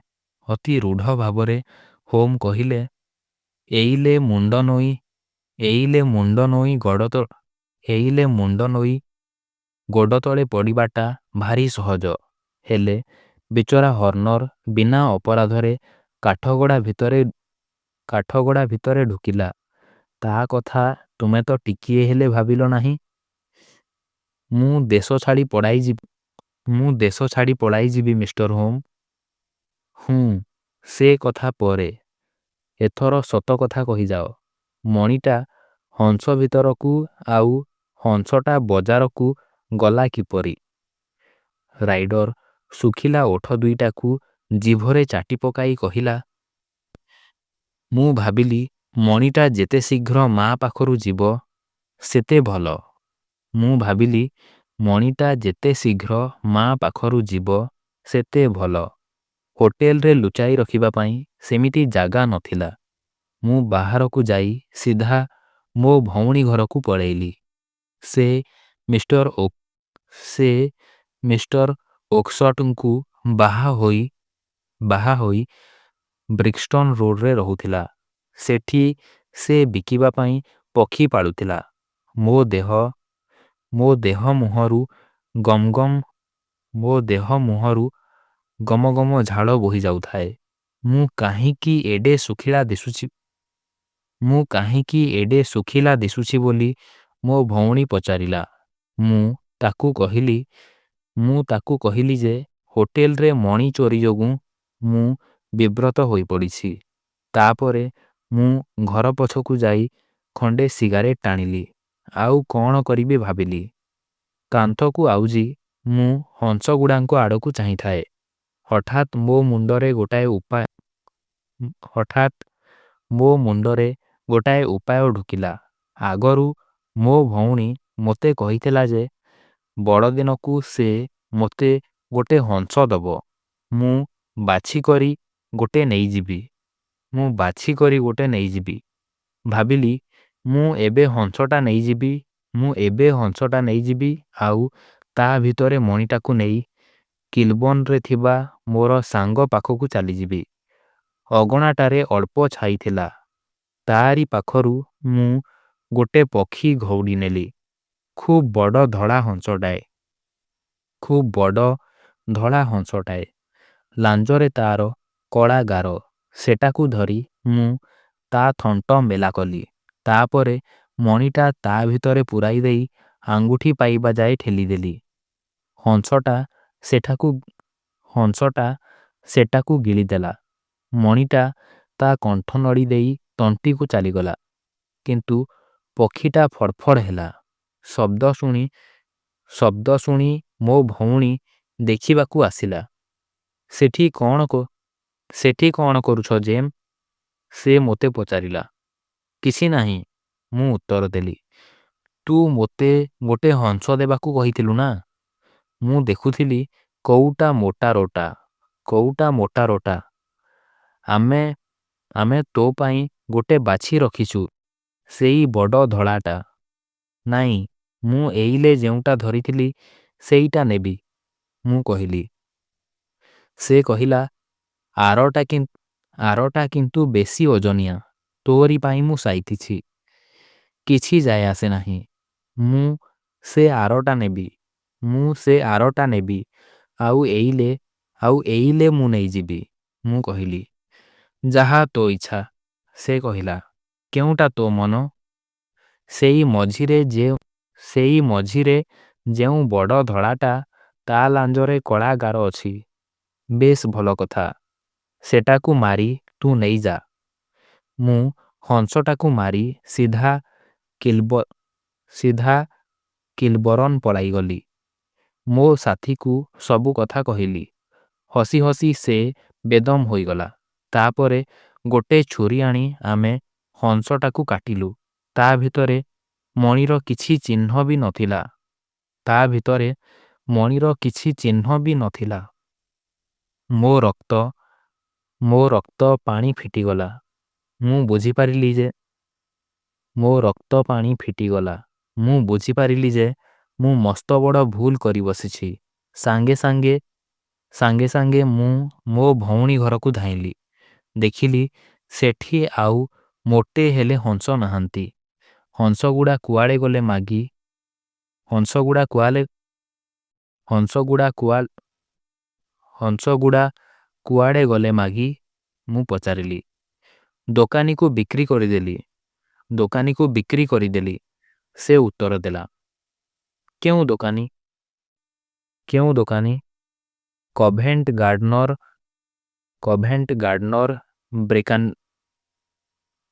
ଏଇଲେ ମୁଣ୍ଡ ନୋଇ ଗୋଡ଼ ତଳେ ପଡ଼ିବାଟା ଭାରି ସହଜ। ହେଲେ ବିଚରା ହର୍ଣ୍ଣର ବିନା ଅପରାଧରେ କାଠଗଡ଼ା ଭିତରେ ଢୁକିଲା। ତା କଥା ତୁମେ ତ ଟିକିଏ ହେଲେ ଭାବିଲ ନାହିଁ। ମୁଁ ଦେଶ ଛାଡ଼ି ପଳାଇଯିବି ମିଷ୍ଟର ହୋମ୍। ସେ କଥା ପରେ। ଏଥର ସତ କଥା କହିଯାଅ। ମଣିଟା ହଂସ ଭିତରକୁ ଆଉ ହଂସଟା ବଜାରକୁ ଗଲା କିପରି? ରାଇଡର ଶୁଖିଲା ଓଠ ଦୁଇଟାକୁ ଜିଭରେ ଚାଟି ପକାଇ କହିଲା, ମୁଁ ଭାବିଲି ମଣିଟା ଯେତେ ଶୀଘ୍ର ମା' ପାଖରୁ ଯିବ ସେତେ ଭଲ। ହୋଟେଲରେ ଲୁଚାଇ ରଖିବା ପାଇଁ ସେମିତି ଜାଗା ନଥିଲା। ମୁଁ ବାହାରକୁ ଯାଇ ସିଧା ମୋ ଭଉଣୀ ଘରକୁ ପଳେଇଲି। ସେ ମିଷ୍ଟର ଓକ୍ସଟଙ୍କୁ ବାହା ହୋଇ ବ୍ରିକ୍ଷ୍ଟନ ରୋଡ଼ରେ ରହୁଥିଲା। ସେଠି ସେ ବିକିବା ପାଇଁ ପକ୍ଷୀ ପାଳୁଥିଲା। ମୋ ଦେହ ମୁହଁରୁ ଗମ ଗମ ମୋ ଦେହ ମୁହଁରୁ ଗମ ଗମ ଝାଳ ବୋହି ଯାଉଥାଏ। ମୁଁ କାହିଁକି ଏଡ଼େ ଶୁଖିଲା ଦିଶୁଛି ମୁଁ କାହିଁକି ଏଡ଼େ ଶୁଖିଲା ଦିଶୁଛି ବୋଲି ମୋ ଭଉଣୀ ପଚାରିଲା। ମୁଁ ତାକୁ କହିଲି ଯେ ହୋଟେଲରେ ମଣି ଚୋରି ଯୋଗୁଁ ମୁଁ ବିବ୍ରତ ହୋଇପଡ଼ିଛି। ତାପରେ ମୁଁ ଘର ପଛକୁ ଯାଇ ଖଣ୍ଡେ ସିଗାରେଟ ଟାଣିଲି। ଆଉ କ'ଣ କରିବି ଭାବିଲି। କାନ୍ଥକୁ ଆଉଜି ମୁଁ ହଂସଗୁଡ଼ାଙ୍କ ଆଡ଼କୁ ଚାହିଁଥାଏ। ହଠାତ୍ ମୋ ମୁଣ୍ଡରେ ଗୋଟାଏ ଉପାୟ ଢୁକିଲା। ଆଗରୁ ମୋ ଭଉଣୀ ମୋତେ କହିଥିଲା ଯେ ବଡ଼ଦିନକୁ ସେ ମୋତେ ଗୋଟେ ହଂସ ଦବ। ମୁଁ ବାଛି କରି ଗୋଟେ ନେଇଯିବି। ଭାବିଲି ମୁଁ ଏବେ ହଂସଟା ନେଇଯିବି ଆଉ ତା ଭିତରେ ମଣିଟାକୁ ନେଇ କିଲବନରେ ଥିବା ମୋର ସାଙ୍ଗ ପାଖକୁ ଚାଲିଯିବି। ଅଗଣାଟାରେ ଅଳ୍ପ ଛାଇ ଥିଲା। ତାରି ପାଖରୁ ମୁଁ ଗୋଟେ ପକ୍ଷୀ ଘଉଡ଼ି ନେଲି। ଖୁବ୍ ବଡ଼ ଧଳା ହଂସଟାଏ। ଲାଞ୍ଜରେ ତାର କଳା ଗାର। ସେଟାକୁ ଧରି ମୁଁ ତା ଥଣ୍ଟ ମେଲା କଲି। ତାପରେ ମଣିଟା ତା ଭିତରେ ପୂରାଇ ଦେଇ ଆଙ୍ଗୁଠି ପାଇବା ଯାଏ ଠେଲିଦେଲି। ହଂସଟା ସେଟାକୁ ଗିଳିଦେଲା। ମଣିଟା ତା କଣ୍ଠ ନଡ଼ି ଦେଇ ତଣ୍ଟିକୁ ଚାଲିଗଲା। କିନ୍ତୁ ପକ୍ଷୀଟା ଫଡ଼ଫଡ଼ ହେଲା। ଶବ୍ଦ ଶୁଣି ମୋ ଭଉଣୀ ଦେଖିବାକୁ ଆସିଲା। ସେଠି କ'ଣ କରୁଛ ଜେମ୍? ସେ ମୋତେ ପଚାରିଲା। କିଛି ନାହିଁ, ମୁଁ ଉତ୍ତର ଦେଲି। ତୁ ମୋତେ ଗୋଟେ ହଂସ ଦେବାକୁ କହିଥିଲୁ ନା? ମୁଁ ଦେଖୁଥିଲି କୋଉଟା ମୋଟା ରୋଟା। ଆମେ ତୋ ପାଇଁ ଗୋଟେ ବାଛି ରଖିଛୁ, ସେଇ ବଡ଼ ଧଳାଟା। ନାଇଁ, ମୁଁ ଏଇଲେ ଯେଉଁଟା ଧରିଥିଲି ସେଇଟା ନେବି, ମୁଁ କହିଲି। ସେ କହିଲା, ଆରଟା କିନ୍ତୁ ବେଶି ଓଜନିଆ। ତୋରି ପାଇଁ ମୁଁ ସାଇତିଛି। କିଛି ଯାଏ ଆସେ ନାହିଁ। ମୁଁ ସେ ଆରଟା ନେବି ଆଉ ଏଇଲେ ମୁଁ ନେଇଯିବି, ମୁଁ କହିଲି। ଯାହା ତୋ ଇଚ୍ଛା, ସେ କହିଲା। କେଉଁଟା ତୋ ମନ? ସେଇ ମଝିରେ ଯେଉଁ ବଡ଼ ଧଳାଟା, ତା ଲାଞ୍ଜରେ କଳା ଗାର ଅଛି। ବେଶ୍ ଭଲ କଥା। ସେଟାକୁ ମାରି ତୁ ନେଇଯା। ମୁଁ ହଂସଟାକୁ ମାରି ସିଧା କିଲବରନ୍ ପଳାଇଗଲି। ମୋ ସାଥୀକୁ ସବୁ କଥା କହିଲି। ହସି ହସି ସେ ବେଦମ୍ ହୋଇଗଲା। ତାପରେ ଗୋଟେ ଛୁରୀ ଆଣି ଆମେ ହଂସଟାକୁ କାଟିଲୁ। ତା ଭିତରେ ମଣିର କିଛି ଚିହ୍ନ ବି ନଥିଲା। ମୋ ରକ୍ତ ପାଣି ଫିଟିଗଲା। ମୁଁ ବୁଝିପାରିଲି ଯେ ମୁଁ ମସ୍ତବଡ଼ ଭୁଲ କରି ବସିଛି। ସାଙ୍ଗେ ସାଙ୍ଗେ ମୁଁ ମୋ ଭଉଣୀ ଘରକୁ ଧାଇଁଲି। ଦେଖିଲି ସେଠି ଆଉ ମୋଟେ ହେଲେ ହଂସ ନାହାନ୍ତି। ହଂସଗୁଡ଼ା କୁଆଡ଼େ ଗଲେ ମାଗି, ମୁଁ ପଚାରିଲି। ଦୋକାନୀକୁ ବିକ୍ରି କରିଦେଲି, ସେ ଉତ୍ତର ଦେଲା। କେଉଁ ଦୋକାନୀ?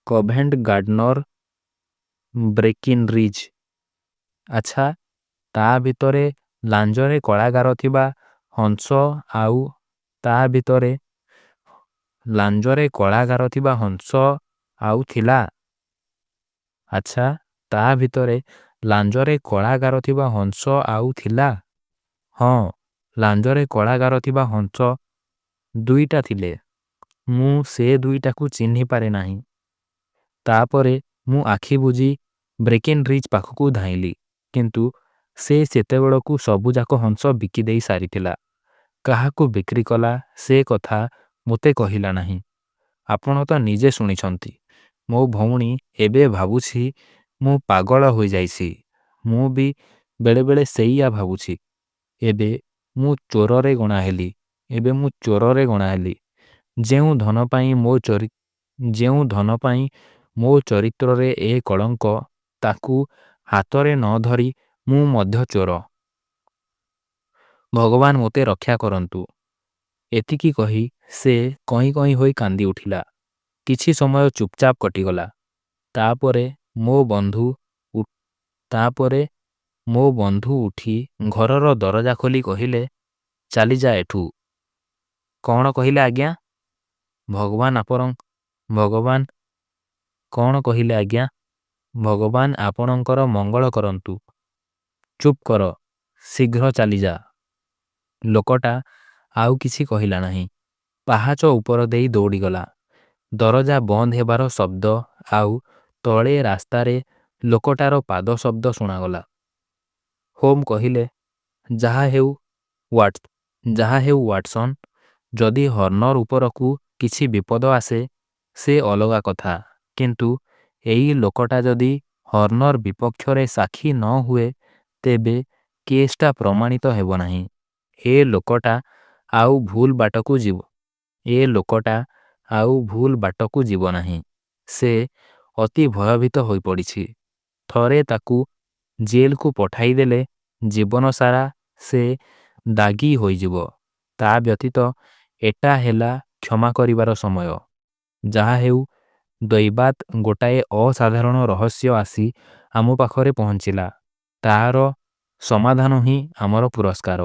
କଭେଣ୍ଟ ଗାର୍ଡନର ବ୍ରେକିନରିଜ୍। ଆଚ୍ଛା, ତା ଭିତରେ ଲାଞ୍ଜରେ କଳା ଗାର ଥିବା ହଂସ ଆଉ ଥିଲା? ଆଚ୍ଛା, ତା ଭିତରେ ଲାଞ୍ଜରେ କଳା ଗାର ଥିବା ହଂସ ଆଉ ଥିଲା? ହଁ, ଲାଞ୍ଜରେ କଳା ଗାର ଥିବା ହଂସ ଦୁଇଟା ଥିଲେ। ମୁଁ ସେ ଦୁଇଟାକୁ ଚିହ୍ନିପାରେ ନାହିଁ। ତାପରେ ମୁଁ ଆଖି ବୁଜି ବ୍ରେକେନରିଜ୍ ପାଖକୁ ଧାଇଁଲି। କିନ୍ତୁ ସେ ସେତେବେଳକୁ ସବୁଯାକ ହଂସ ବିକିଦେଇ ସାରିଥିଲା। କାହାକୁ ବିକ୍ରି କଲା ସେ କଥା ମୋତେ କହିଲା ନାହିଁ। ଆପଣ ତ ନିଜେ ଶୁଣିଛନ୍ତି। ମୋ ଭଉଣୀ ଏବେ ଭାବୁଛି ମୁଁ ପାଗଳ ହୋଇଯାଇଛି। ମୁଁ ବି ବେଳେବେଳେ ସେଇଆ ଭାବୁଛି। ଏବେ ମୁଁ ଚୋରରେ ଗଣା ହେଲି। ଏବେ ମୁଁ ଚୋରରେ ଗଣା ହେଲି। ଯେଉଁ ଧନ ପାଇଁ ମୋ ଚରିତ୍ରରେ ଏ କଳଙ୍କ, ତାକୁ ହାତରେ ନ ଧରି ମୁଁ ମଧ୍ୟ ଚୋର। ଭଗବାନ ମୋତେ ରକ୍ଷା କରନ୍ତୁ। ଏତିକି କହି ସେ କଇଁ କଇଁ ହୋଇ କାନ୍ଦି ଉଠିଲା। କିଛି ସମୟ ଚୁପଚାପ କଟିଗଲା। ତାପରେ ମୋ ବନ୍ଧୁ ଉଠି ଘରର ଦରଜା ଖୋଲି କହିଲେ, ଚାଲିଯା ଏଠୁ। କ'ଣ କହିଲେ ଆଜ୍ଞା? କ'ଣ କହିଲେ ଆଜ୍ଞା? ଭଗବାନ ଆପଣଙ୍କର ମଙ୍ଗଳ କରନ୍ତୁ। ଚୁପ୍ କର, ଶୀଘ୍ର ଚାଲିଯା। ଲୋକଟା ଆଉ କିଛି କହିଲା ନାହିଁ। ପାହାଚ ଉପର ଦେଇ ଦୌଡ଼ିଗଲା। ଦରଜା ବନ୍ଦ ହେବାର ଶବ୍ଦ ଆଉ ତଳେ ରାସ୍ତାରେ ଲୋକଟାର ପାଦ ଶବ୍ଦ ଶୁଣାଗଲା। ହୋମ୍ କହିଲେ, ଯାହା ହେଉ ୱାଟସନ୍, ଯଦି ହର୍ଣ୍ଣର ଉପରକୁ କିଛି ବିପଦ ଆସେ ସେ ଅଲଗା କଥା, କିନ୍ତୁ ଏଇ ଲୋକଟା ଯଦି ହର୍ଣ୍ଣର ବିପକ୍ଷରେ ସାକ୍ଷୀ ନ ହୁଏ ତେବେ କେସ୍ଟା ପ୍ରମାଣିତ ହେବ ନାହିଁ। ଏ ଲୋକଟା ଆଉ ଭୁଲ ବାଟକୁ ଯିବ ନାହିଁ। ସେ ଅତି ଭୟଭୀତ ହୋଇପଡ଼ିଛି। ଥରେ ତାକୁ ଜେଲକୁ ପଠାଇଦେଲେ ଜୀବନସାରା ସେ ଦାଗୀ ହୋଇଯିବ। ତା ବ୍ୟତୀତ ଏଟା ହେଲା କ୍ଷମା କରିବାର ସମୟ। ଯାହା ହେଉ ଦୈବାତ୍ ଗୋଟାଏ ଅସାଧାରଣ ରହସ୍ୟ ଆସି ଆମ ପାଖରେ ପହଞ୍ଚିଲା। ତାର ସମାଧାନ ହିଁ ଆମର ପୁରସ୍କାର।